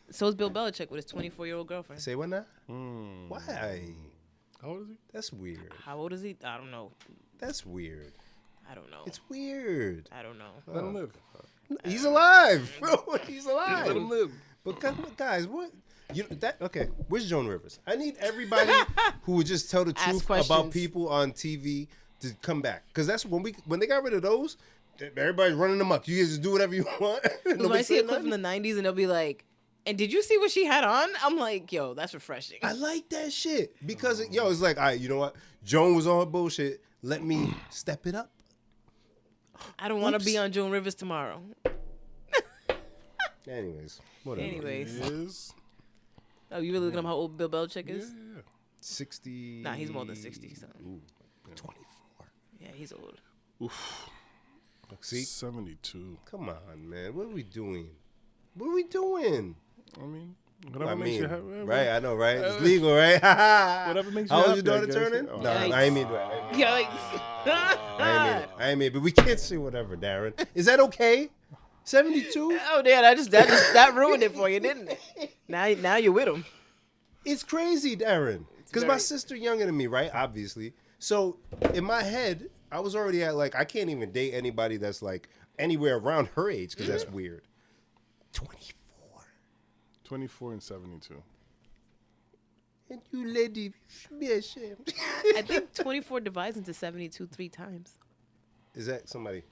So is Bill Belichick with his 24-year-old girlfriend. Say what now? Why? How old is he? That's weird. How old is he? I don't know. That's weird. I don't know. It's weird. I don't know. Let him live. He's alive. He's alive. Let him live. But guys, what? Okay, where's Joan Rivers? I need everybody who would just tell the truth about questions. people on TV to come back. Because that's when they got rid of those, everybody's running amok. You guys just do whatever you want. When I see a clip from the 90s and they'll be like, and did you see what she had on? I'm like, yo, that's refreshing. I like that shit. Because, it's like, all right, you know what? Joan was on her bullshit. Let me step it up. I don't want to be on Joan Rivers tomorrow. Anyways, whatever. Is Oh, you really looking up how old Bill Belichick is? 60. Nah, he's more than 60. So. Ooh, 24. Yeah, he's old. Oof. See? 72. Come on, man. What are we doing? What are we doing? I mean, whatever makes you happy. Right, I know, right? It's legal, right? Whatever makes you How happy. old your daughter I guess. turning? Oh, No, Yikes. I ain't mean that. Yikes. I ain't mean it. But we can't say whatever, Darren. Is that okay? 72? Oh, damn, that ruined it for you, didn't it? Now you're with him. It's crazy, Darren. Because my sister younger than me, right? Obviously. So in my head, I was already at like, I can't even date anybody that's like anywhere around her age because that's weird. 24. 24 and 72. And you lady, should be ashamed. I think 24 divides into 72 3 times. Is that somebody?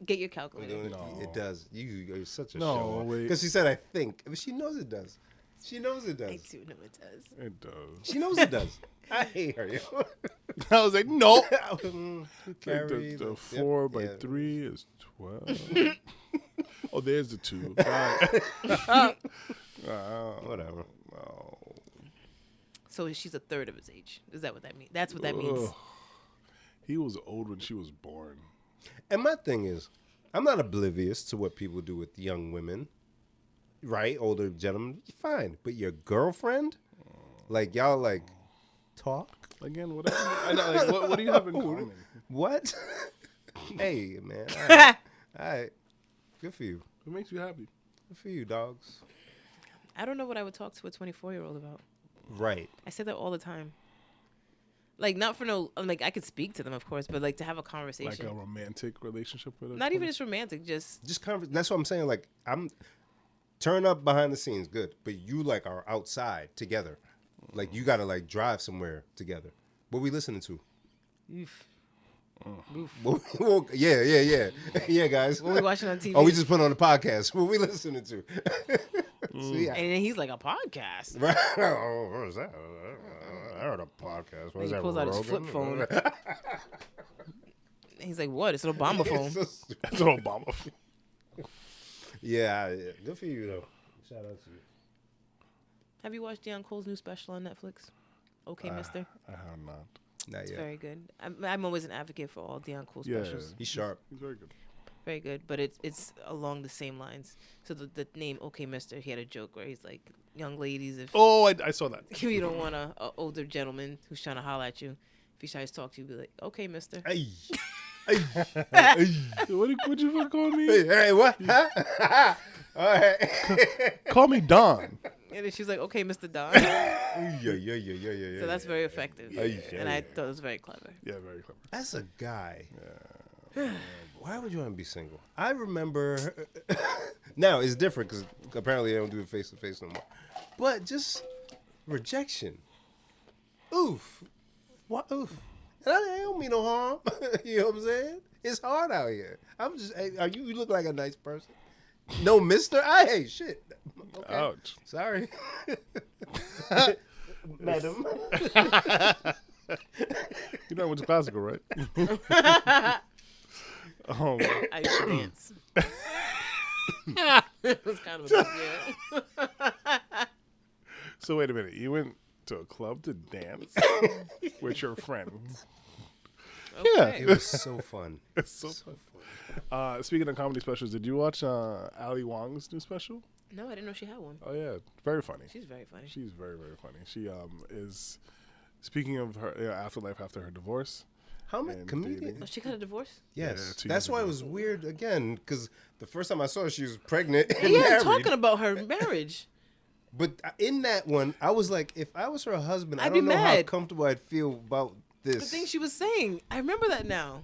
Get your calculator. No. It does. You're such a No, show. wait. Because she said, I think. But she knows it does. She knows it does. I do know it does. It does. She knows it does. I hate her. Yo. I was like, no. Carry The 4 by 3 is 12. Oh, there's the 2. Whatever. Oh. So she's a third of his age. Is that what that means? That's what that means. He was old when she was born. And my thing is, I'm not oblivious to what people do with young women, right? Older gentlemen, fine. But your girlfriend, like y'all, like talk. Again, whatever. I know, like, what do you have in common? What? Hey, man. All right. Good for you. What makes you happy? Good for you, dogs. I don't know what I would talk to a 24-year-old about. Right. I say that all the time. Like, not for no, like, I could speak to them, of course, but, like, to have a conversation. Like a romantic relationship with her? Not even just romantic, just That's what I'm saying. Like, I'm turn up behind the scenes, good. But you, like, are outside together. Like, you got to, like, drive somewhere together. What we listening to? oof. Yeah. Yeah, guys. What we watching on TV? Oh, we just put on the podcast. What we listening to? See, And then he's like, a podcast. right. Oh, what is that? I heard a podcast. What is He that? pulls out his flip phone. He's like, what? It's an Obama phone. That's an Obama. Yeah, good for you, though. Shout out to you. Have you watched Deion Cole's new special on Netflix? Okay, mister. I have not. Not It's yet. very good. I'm always an advocate for all Deion Cole Yeah. specials. He's sharp. He's very good. Very good, but it's along the same lines. So the name Okay Mister, he had a joke where he's like, young ladies, if Oh, I saw that. if you don't want a older gentleman who's trying to holler at you, if he tries to talk to you, be like, okay, mister. Hey. What'd you call me? Hey, what? Huh? All right. Call me Don. And then she's like, okay, Mr. Don. Yeah. So that's very effective. And I thought it was very clever. Yeah, very clever. As a guy, why would you want to be single? I remember. Now it's different because apparently they don't do it face to face no more. But just rejection. Oof. What? Oof. And I don't mean no harm. You know what I'm saying? It's hard out here. I'm just. Hey, you look like a nice person. No, Mister. Hey, shit. Okay. Ouch. Sorry, madam. You know I went to classical, right? I used to dance. It was kind of a big deal. So wait a minute. You went to a club to dance with your friend. Okay. It was so fun. It's so fun. Speaking of comedy specials, did you watch Ali Wong's new special? No, I didn't know she had one. Oh yeah, very funny. She's very funny. She's very, very funny. She is speaking of her afterlife after her divorce. How many And comedians? dating. Oh, she got a divorce? Yes, Yeah, 2 that's years why ago. it was weird again. Because the first time I saw her, she was pregnant and Yeah, married. talking about her marriage. But in that one, I was like, if I was her husband, I I'd be don't know how mad. comfortable I'd feel about this. The thing she was saying. I remember that now.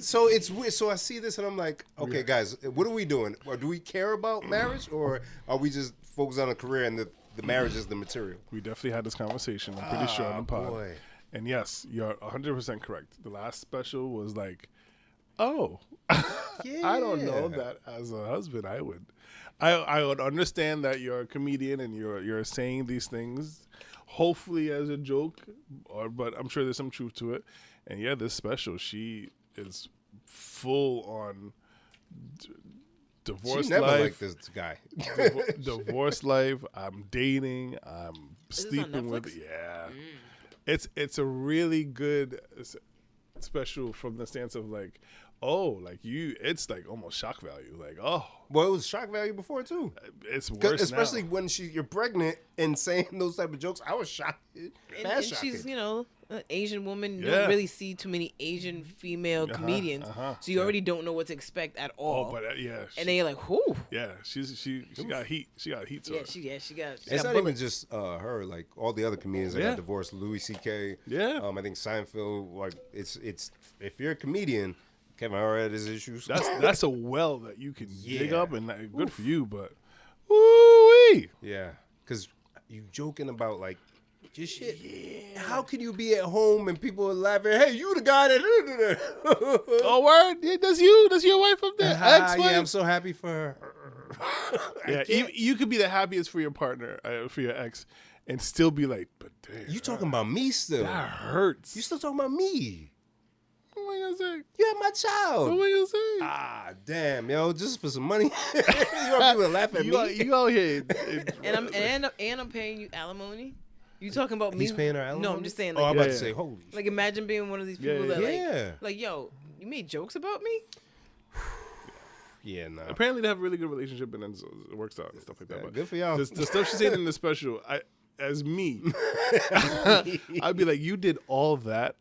So it's weird. So I see this and I'm like, okay, guys, what are we doing? Or do we care about marriage, or are we just focused on a career and the marriage is the material? We definitely had this conversation. I'm pretty sure on the pod. Boy. And yes, you're 100% correct. The last special was like, oh, I don't know Yeah. that as a husband I would understand that you're a comedian and you're saying these things, hopefully as a joke, but I'm sure there's some truth to it. And yeah, this special, she is full on divorce She never life. liked this guy. Divorce life. I'm dating. I'm Is this on sleeping with. Netflix? Yeah, it's a really good special from the stance of like, oh, like you. It's like almost shock value. Like, oh, Well, it was shock value before too. it's 'Cause worse especially now. when you're pregnant and saying those type of jokes. I was shocked. And she's, you know, an Asian woman. You Yeah. don't really see too many Asian female comedians. So you already don't know what to expect at all. Oh, but yeah, and then you're like, whoo. yeah, she got heat. She got heat to Yeah, her. she got. It's got not even bullets. just her. Like all the other comedians that Yeah. got divorced, Louis C.K. Yeah. I think Seinfeld. Like it's if you're a comedian, Kevin Hart had his issues. That's a well that you can dig Yeah. up, and good for you. But woo-wee. yeah, because you joking about like just shit. Yeah. How can you be at home and people are laughing? Hey, you the guy that. Oh, word? Yeah, that's you. That's your wife up there. Ex-wife? Yeah, I'm so happy for her. Yeah, you could be the happiest for your partner, for your ex, and still be like, but damn, You talking about me still? that hurts. You still talking about me? What am I gonna say? You had my What child. am I gonna say? Ah, damn, yo, just for some money. You want people to laugh at you, me? you out here. And I'm paying you alimony. You talking about me? He's paying her No, alimony? I'm just saying. Oh, I'm Like, about Yeah. to say, holy. like imagine being one of these people Yeah, that yeah. like, yo, you made jokes about me. Yeah, nah. Apparently, they have a really good relationship, and then it works out and stuff like that. Yeah, But good for y'all. The stuff she said in the special, as me, I'd be like, you did all that.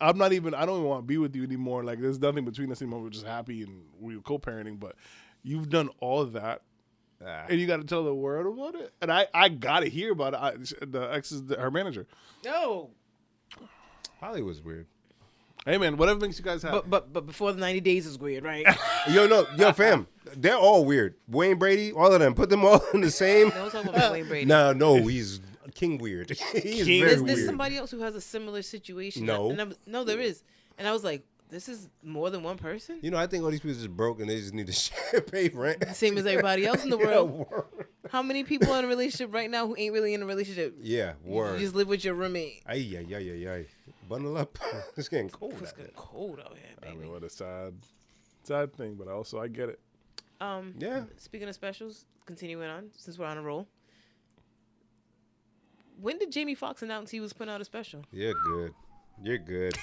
I don't even want to be with you anymore. Like, there's nothing between us anymore. We're just happy and we're co-parenting. But you've done all of that, Ah. and you got to tell the world about it. And I got to hear about it. The ex is her manager. No, Hollywood's weird. Hey man, whatever makes you guys happy. but before the 90 days is weird, right? Yo, fam, they're all weird. Wayne Brady, all of them, put them all in the same. No one's talking about Wayne Brady. No, he's king weird. He's King very There's weird. somebody else who has a similar situation. No. No, there is. And I was like, this is more than one person? You know, I think all these people just broke and they just need to pay rent. Same as everybody else in the Yeah, world. word. How many people are in a relationship right now who ain't really in a relationship? Yeah, word. You just live with your roommate. Ay. Bundle up. It's getting cold It's out there. getting cold out here, I baby. mean, what a sad thing, but also I get it. Yeah. Speaking of specials, continuing on, since we're on a roll. When did Jamie Foxx announce he was putting out a special? You're good. You're good.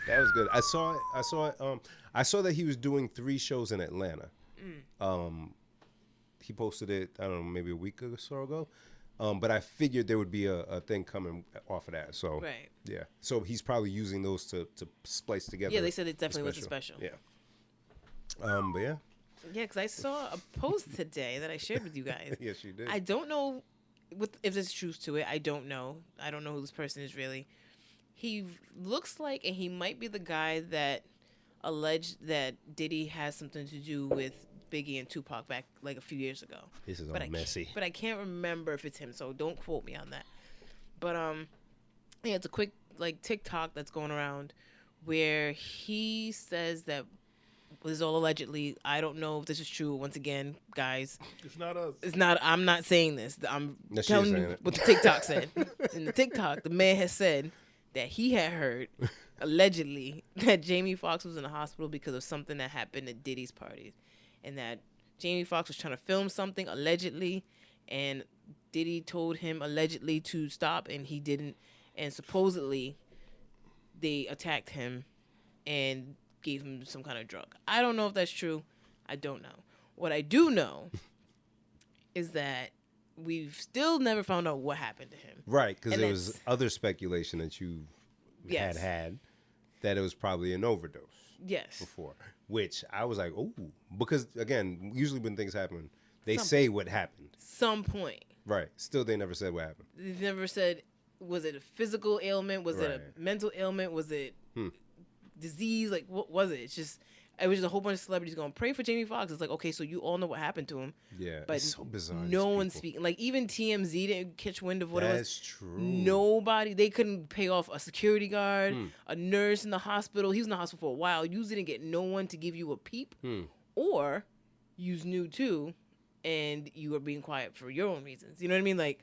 That was good. I saw it. I saw that he was doing 3 shows in Atlanta. He posted it, I don't know, maybe a week or so ago. But I figured there would be a thing coming off of that. So Right. yeah. So he's probably using those to splice together. Yeah, they said it definitely was a special. Yeah. But yeah. Yeah, because I saw a post today that I shared with you guys. Yes, you did. I don't know if there's truth to it. I don't know. I don't know who this person is really. He looks like, and he might be the guy that alleged that Diddy has something to do with Biggie and Tupac back like a few years ago. This is all But messy. But I can't remember if it's him, so don't quote me on that. But yeah, it's a quick like TikTok that's going around where he says that this is all allegedly. I don't know if this is true. Once again, guys, It's not us. it's not. I'm not saying this. I'm No, she is telling saying you it. what the TikTok said. In the TikTok, the man has said that he had heard allegedly that Jamie Foxx was in the hospital because of something that happened at Diddy's party, and that Jamie Foxx was trying to film something allegedly, and Diddy told him allegedly to stop, and he didn't. And supposedly, they attacked him and gave him some kind of drug. I don't know if that's true. I don't know. What I do know is that we've still never found out what happened to him. Right, because And there was other speculation that you Yes. had that it was probably an overdose Yes. before, which I was like, oh, because again, usually when things happen, they Some- say what happened. Some point. Right. Still, they never said what happened. They never said, was it a physical ailment? Was it Right. a mental ailment? Was it disease? Like, what was it? It was just a whole bunch of celebrities going, pray for Jamie Foxx. It's like, okay, so you all know what happened to him. Yeah, But it's so bizarre. no these one's people. speaking. Like, even TMZ didn't catch wind of what it was. That's true. Nobody, they couldn't pay off a security guard, a nurse in the hospital. He was in the hospital for a while. You didn't get no one to give you a peep, or you knew too, and you were being quiet for your own reasons. You know what I mean? Like,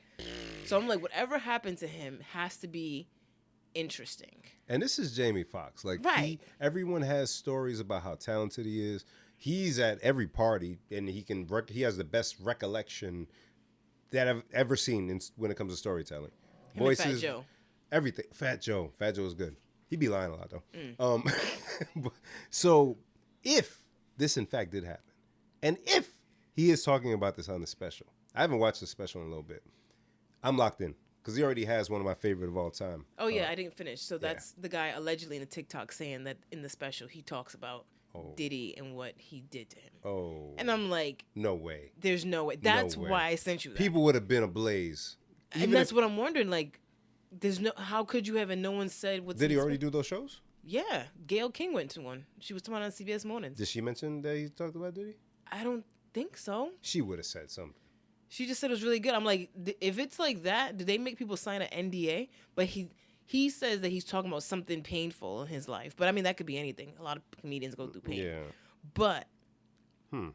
so I'm like, whatever happened to him has to be interesting. And this is Jamie Foxx. Like, Right. everyone has stories about how talented he is. He's at every party, and he has the best recollection that I've ever seen when it comes to storytelling. Him and Fat Joe. Everything. Fat Joe is good. He'd be lying a lot though. So if this in fact did happen, and if he is talking about this on the special, I haven't watched the special in a little bit. I'm locked in because he already has one of my favorite of all time. Oh yeah, I didn't finish. So that's the guy allegedly in the TikTok saying that in the special he talks about Diddy and what he did to him. Oh, And I'm like, no way. there's no way. That's way. why I sent you that. People would have been ablaze. And that's what I'm wondering. Like, there's no. How could you have? And no one said what's. Did he in the already spe- do those shows? Yeah, Gail King went to one. She was talking on CBS Mornings. Did she mention that he talked about Diddy? I don't think so. She would have said something. She just said it was really good. I'm like, if it's like that, do they make people sign an NDA? But he says that he's talking about something painful in his life. But I mean, that could be anything. A lot of comedians go through pain. Yeah. But. And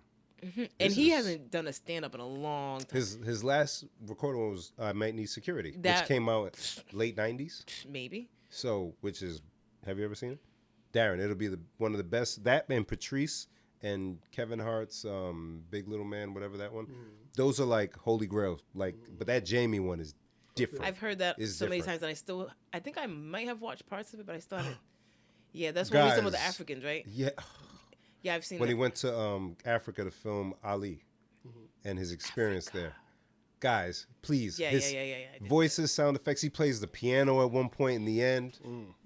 This he is- hasn't done a stand up in a long time. His last recording was I Might Need Security, That- which came out late 90s. Maybe. So, which is, have you ever seen it? Darren, it'll be one of the best. That and Patrice and Kevin Hart's Big Little Man, whatever that one. Those are like holy grail. Like, but that Jamie one is different. I've heard that It's so many different. times, and I think I might have watched parts of it, but I still haven't. Yeah, that's when we talking about the Guys. Africans, right? Yeah, Yeah, I've seen when that. he went to Africa to film Ali, and his experience there. Guys, please. Yeah, his yeah. I did. voices, sound effects. He plays the piano at one point in the end.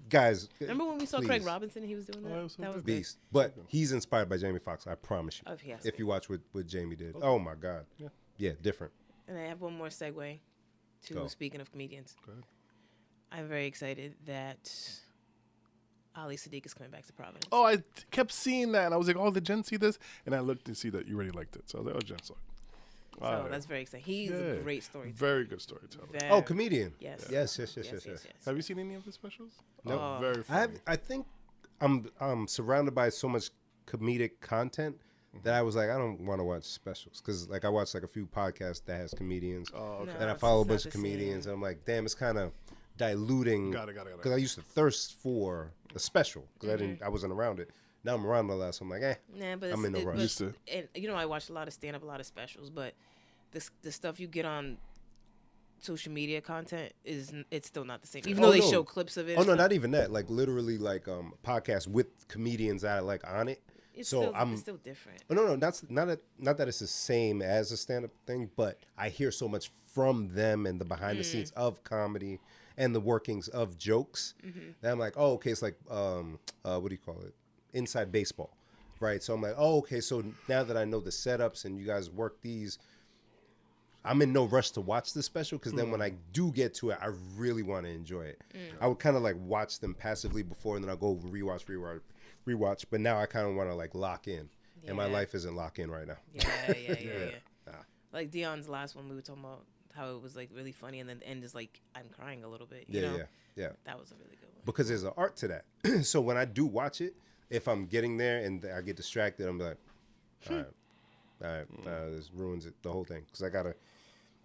Guys, Remember when we saw Craig please. Robinson? He was doing that. that was so That was good. good. Beast. But he's inspired by Jamie Foxx. I promise you. Oh, he has If to. you watch what Jamie did. Oh my God. Yeah, different. And I have one more segue to Go. speaking of comedians. Go ahead. I'm very excited that Ali Sadiq is coming back to Providence. Oh, I kept seeing that, and I was like, "Oh, did Jen see this?" And I looked to see that you already liked it, so I was like, "Oh, Jen saw it." So All right. that's very exciting. He's a Yeah. great storyteller. Very good storyteller. Very- Oh, comedian. Yes. Yes. Yes. Have you seen any of the specials? No. Oh, very I funny. think I'm surrounded by so much comedic content that I was like, I don't want to watch specials because like I watched like a few podcasts that has comedians, Oh, okay. No. and I it's follow a not bunch the of comedians, same. and I'm like, damn, it's kind of diluting. Got it. Because I used to thirst for a special because I wasn't around it. Now I'm around a lot, so I'm like, Nah, but I'm in no rush. Used to. And you know, I watch a lot of stand up, a lot of specials, but the stuff you get on social media content it's still not the same. Even though they show clips of it. Oh no, not even that. Like literally, like podcasts with comedians that are like on it. it's so still, it's still different. Oh, no, that's not that it's the same as a stand-up thing, but I hear so much from them and the behind the scenes of comedy and the workings of jokes that I'm like, oh, okay, it's like what do you call it? Inside baseball, right? So I'm like, oh, okay, so now that I know the setups and you guys work these, I'm in no rush to watch the special because then when I do get to it, I really want to enjoy it. I would kind of like watch them passively before, and then I'll go rewatch. But now I kind of want to like lock in, and my Yeah. life isn't locked in right now. Yeah. Nah. Like Dion's last one, we were talking about how it was like really funny, and then the end is like I'm crying a little bit. You know? Yeah. That was a really good one. Because there's an art to that. So when I do watch it, if I'm getting there and I get distracted, I'm like, all right, this ruins it, the whole thing. Because I gotta,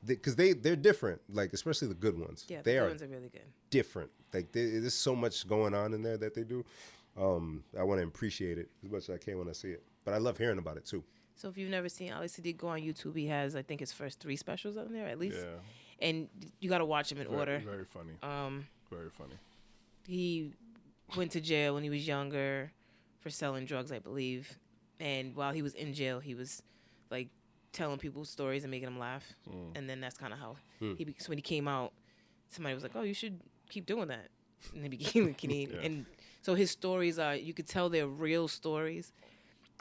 because they're different. Like especially the good ones. Yeah, the they good are ones are really good. different. Like there's so much going on in there that they do. I want to appreciate it as much as I can when I see it. But I love hearing about it too. So if you've never seen Ali Sadiq, go on YouTube. He has, I think, his first 3 specials on there at least. Yeah. And you got to watch them in order. Very funny. Very funny. He went to jail when he was younger for selling drugs, I believe. And while he was in jail, he was like telling people stories and making them laugh. And then that's kind of how so when he came out, somebody was like, "Oh, you should keep doing that." And he became a comedian. And so his stories are, you could tell they're real stories.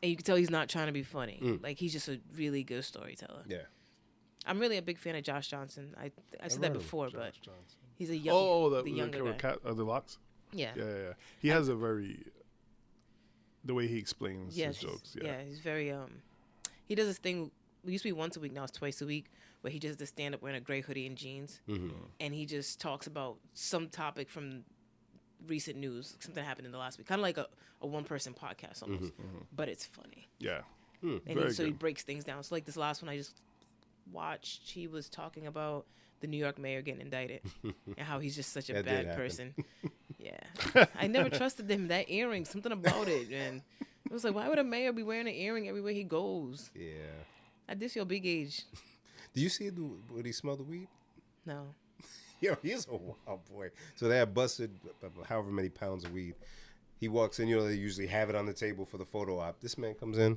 And you can tell he's not trying to be funny. Like, he's just a really good storyteller. Yeah. I'm really a big fan of Josh Johnson. I said that before, but Johnson. he's a young, the younger guy. The locks? Yeah. Yeah. He has a very, the way he explains his jokes. Yeah, he's very, he does this thing, it used to be once a week, now it's twice a week, where he just does stand-up wearing a gray hoodie and jeans. And he just talks about some topic from recent news, something happened in the last week. Kind of like a one-person podcast almost. But it's funny. Yeah. And he breaks things down. So like this last one I just watched, he was talking about the New York mayor getting indicted and how he's just such a bad person. Yeah. I never trusted him. That earring, something about it. And it was like, why would a mayor be wearing an earring everywhere he goes? Yeah. At this your big age. Do you see when he smelled the weed? No. Yo, he's a wild boy. So they had busted however many pounds of weed. He walks in, they usually have it on the table for the photo op. This man comes in.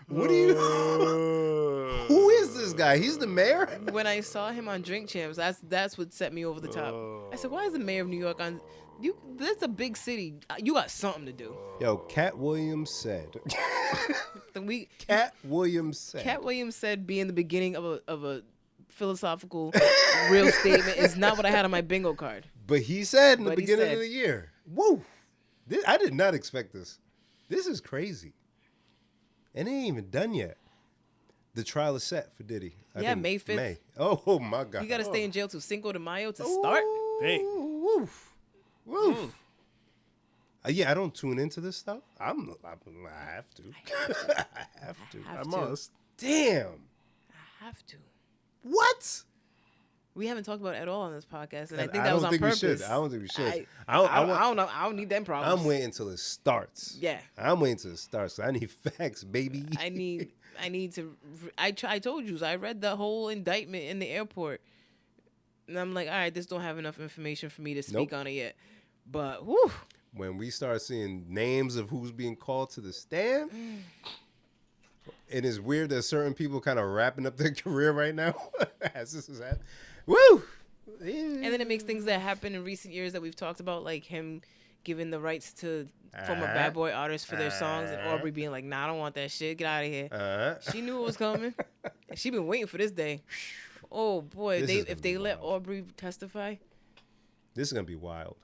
What do you... Who is this guy? He's the mayor? When I saw him on Drink Champs, that's what set me over the top. I said, why is the mayor of New York on... That's a big city. You got something to do. Yo, Cat Williams said... Cat Williams said being the beginning of a philosophical real statement is not what I had on my bingo card. But he said in the beginning of the year. Woo! I did not expect this. This is crazy. And it ain't even done yet. The trial is set for Diddy. May 5th. May. Oh my God. You got to stay in jail till Cinco de Mayo to start? Dang. Woof. Woof. Yeah, I don't tune into this stuff. I have to. I have to. I must. Damn. I have to. What? We haven't talked about it at all on this podcast, and I think I that was don't on think purpose. we should. I don't think we should. I don't know. I don't need them problems. I'm waiting until it starts. Yeah. I'm waiting until it starts. I need facts, baby. I need to. I told you. So I read the whole indictment in the airport, and I'm like, all right, this don't have enough information for me to speak on it yet. But whew. When we start seeing names of who's being called to the stand, it is weird that certain people kind of wrapping up their career right now as this is happening. Woo! And then it makes things that happen in recent years that we've talked about, like him giving the rights to former bad boy artists for their songs, and Aubrey being like, "Nah, I don't want that shit. Get out of here." She knew it was coming, and she been waiting for this day. Oh boy, if they let Aubrey testify, this is gonna be wild.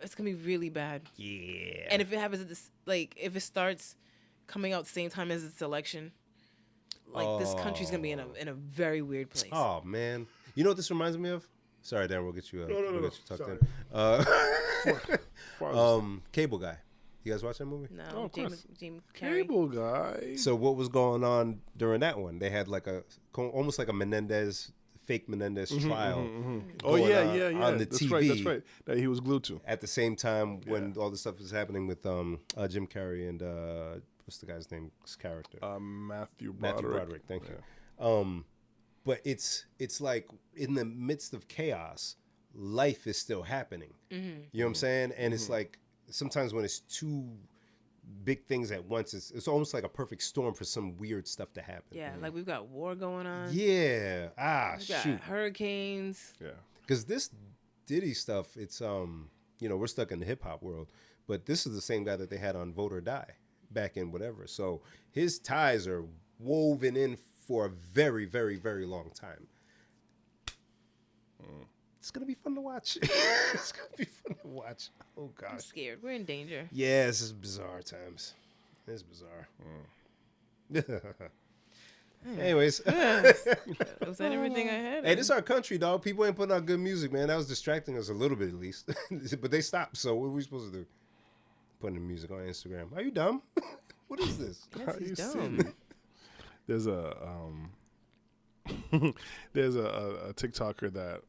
It's gonna be really bad. Yeah. And if it happens at this, like, if it starts coming out the same time as its election, like this country's gonna be in a very weird place. Oh man, you know what this reminds me of? Sorry, Dan, we'll get you. We'll get you tucked in. Cable Guy. You guys watch that movie? No, James Carrey. Cable Guy. So what was going on during that one? They had like almost like a fake Menendez trial. Oh yeah. On the TV. That's right. That he was glued to. At the same time when all this stuff was happening with Jim Carrey and what's the guy's name? His character. Matthew Broderick. Matthew Broderick. Thank you. But it's like in the midst of chaos, life is still happening. You know what I'm saying? And it's like sometimes when it's two big things at once, it's almost like a perfect storm for some weird stuff to happen. Yeah, like we've got war going on. Yeah. We've got hurricanes. Yeah. Because this Diddy stuff, it's we're stuck in the hip hop world, but this is the same guy that they had on Vote or Die back in whatever. So his ties are woven in for a very, very, very long time. It's going to be fun to watch. It's going to be fun to watch. Oh, gosh. I'm scared. We're in danger. Yeah, this is bizarre times. It's bizarre. Anyways. Was that everything I had? Hey, this is our country, dog. People ain't putting out good music, man. That was distracting us a little bit, at least. But they stopped, so what are we supposed to do? Putting music on Instagram. Are you dumb? What is this? Yes, he's dumb. There's a TikToker that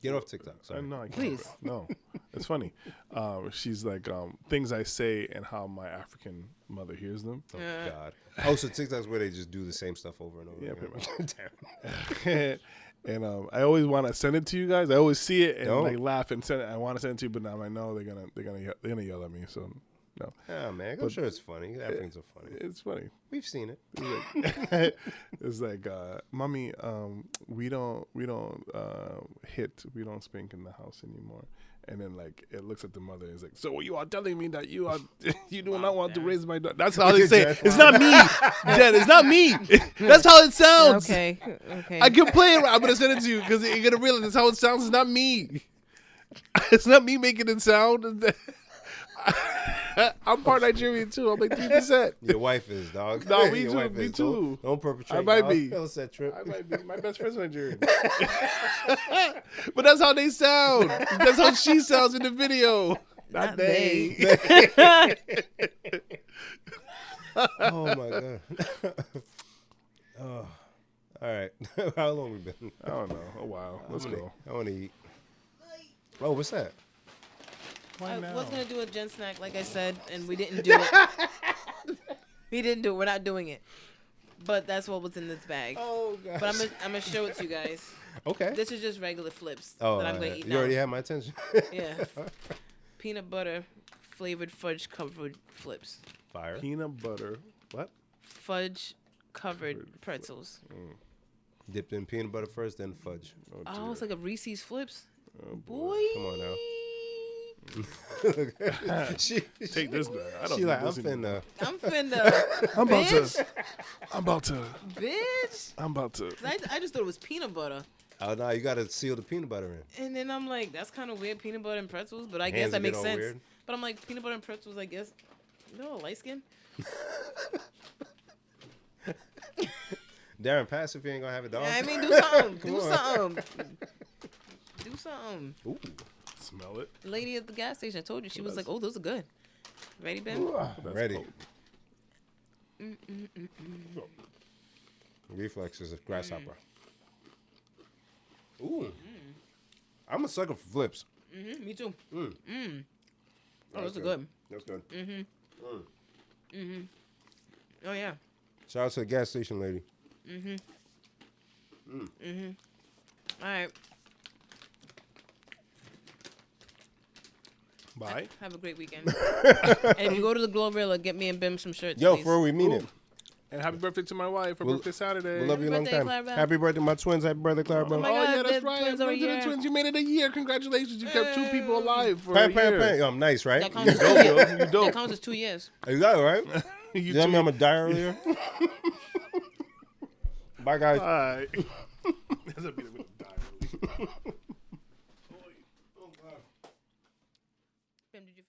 Get off TikTok. Sorry. No, I can't. Please. No, it's funny. She's like things I say and how my African mother hears them. Oh, God. Oh, so TikTok's where they just do the same stuff over and over. Yeah, again. pretty And I always want to send it to you guys. I always see it and Don't. like laugh and send it. I want to send it to you, but now I know they're gonna yell at me. So no, Oh, man. I'm sure it's funny. Africans are funny. it's funny. We've seen it. It's like, mommy, we don't hit, we don't spank in the house anymore. And then like it looks at the mother and is like, so you are telling me that you do not want to raise my daughter? That's how they say it. It's not me, Dad. It's not me. That's how it sounds. Okay. I can play it. I'm gonna send it to you because you're gonna realize that's how it sounds. It's not me. It's not me making it sound. I'm part Nigerian too. I'm like 3%. Your wife is, dog. No, me Your too. wife Me is. too. Don't perpetrate. I might dog. be. Tell us that trip. I might be. My best friend's Nigerian. But that's how they sound. That's how she sounds in the video. Not they. Oh my God. Oh. All right. How long we been? I don't know. Oh wow. Let's go. I want to eat. Oh, what's that? I was gonna do a Gen snack, like I said, and we didn't do it. We didn't do it. We're not doing it. But that's what was in this bag. Oh God. But I'm gonna show it to you guys. Okay. This is just regular flips Oh, that I'm gonna eat you now. already have my attention. Yeah. Peanut butter flavored fudge covered flips. Fire. Peanut butter. What? Fudge covered pretzels. Dipped in peanut butter first, then fudge. Oh, it's like a Reese's flips. Oh, Boy. Come on now. she, Take this back. I don't she need like, I'm this anymore. finna. I'm finna. I'm about bitch. to. I'm about to. Bitch. I'm about to. I just thought it was peanut butter. Oh, no, you got to seal the peanut butter in. And then I'm like, that's kind of weird, peanut butter and pretzels. But I Hands guess will that makes get all sense. weird. But I'm like, peanut butter and pretzels, I guess. No, light skin. Darren, pass if you ain't gonna have it, dog. I mean, do something. Come Do on. something. Do something. Ooh. Smell it. The lady at the gas station, I told you, she was like, oh, those are good. Ready, Ben? That's Ready. cold. Reflexes of grasshopper. Ooh. I'm a sucker for flips. Me too. Mm. Oh, those are good. That's good. Oh, yeah. Shout out to the gas station lady. All right. Bye. Have a great weekend. And if you go to the Glorilla, get me and Bim some shirts, Yo, please. for we mean it. And happy birthday to my wife. Her birthday Saturday. We love you a long birthday, time. Clara. Happy birthday, my twins. Happy birthday, Clara. Oh my Oh, God, yeah, that's they're right. twins over a Birthday to the year. twins. You made it a year. Congratulations. You kept two people alive for Pam, a pam, year. pam. I'm nice, right? That counts as 2 dope, years. yo. You dope. That counts as 2 years. You got it, right? You You tell me two- I'm going to die earlier? Bye, guys. All right. That's a bit of a diary.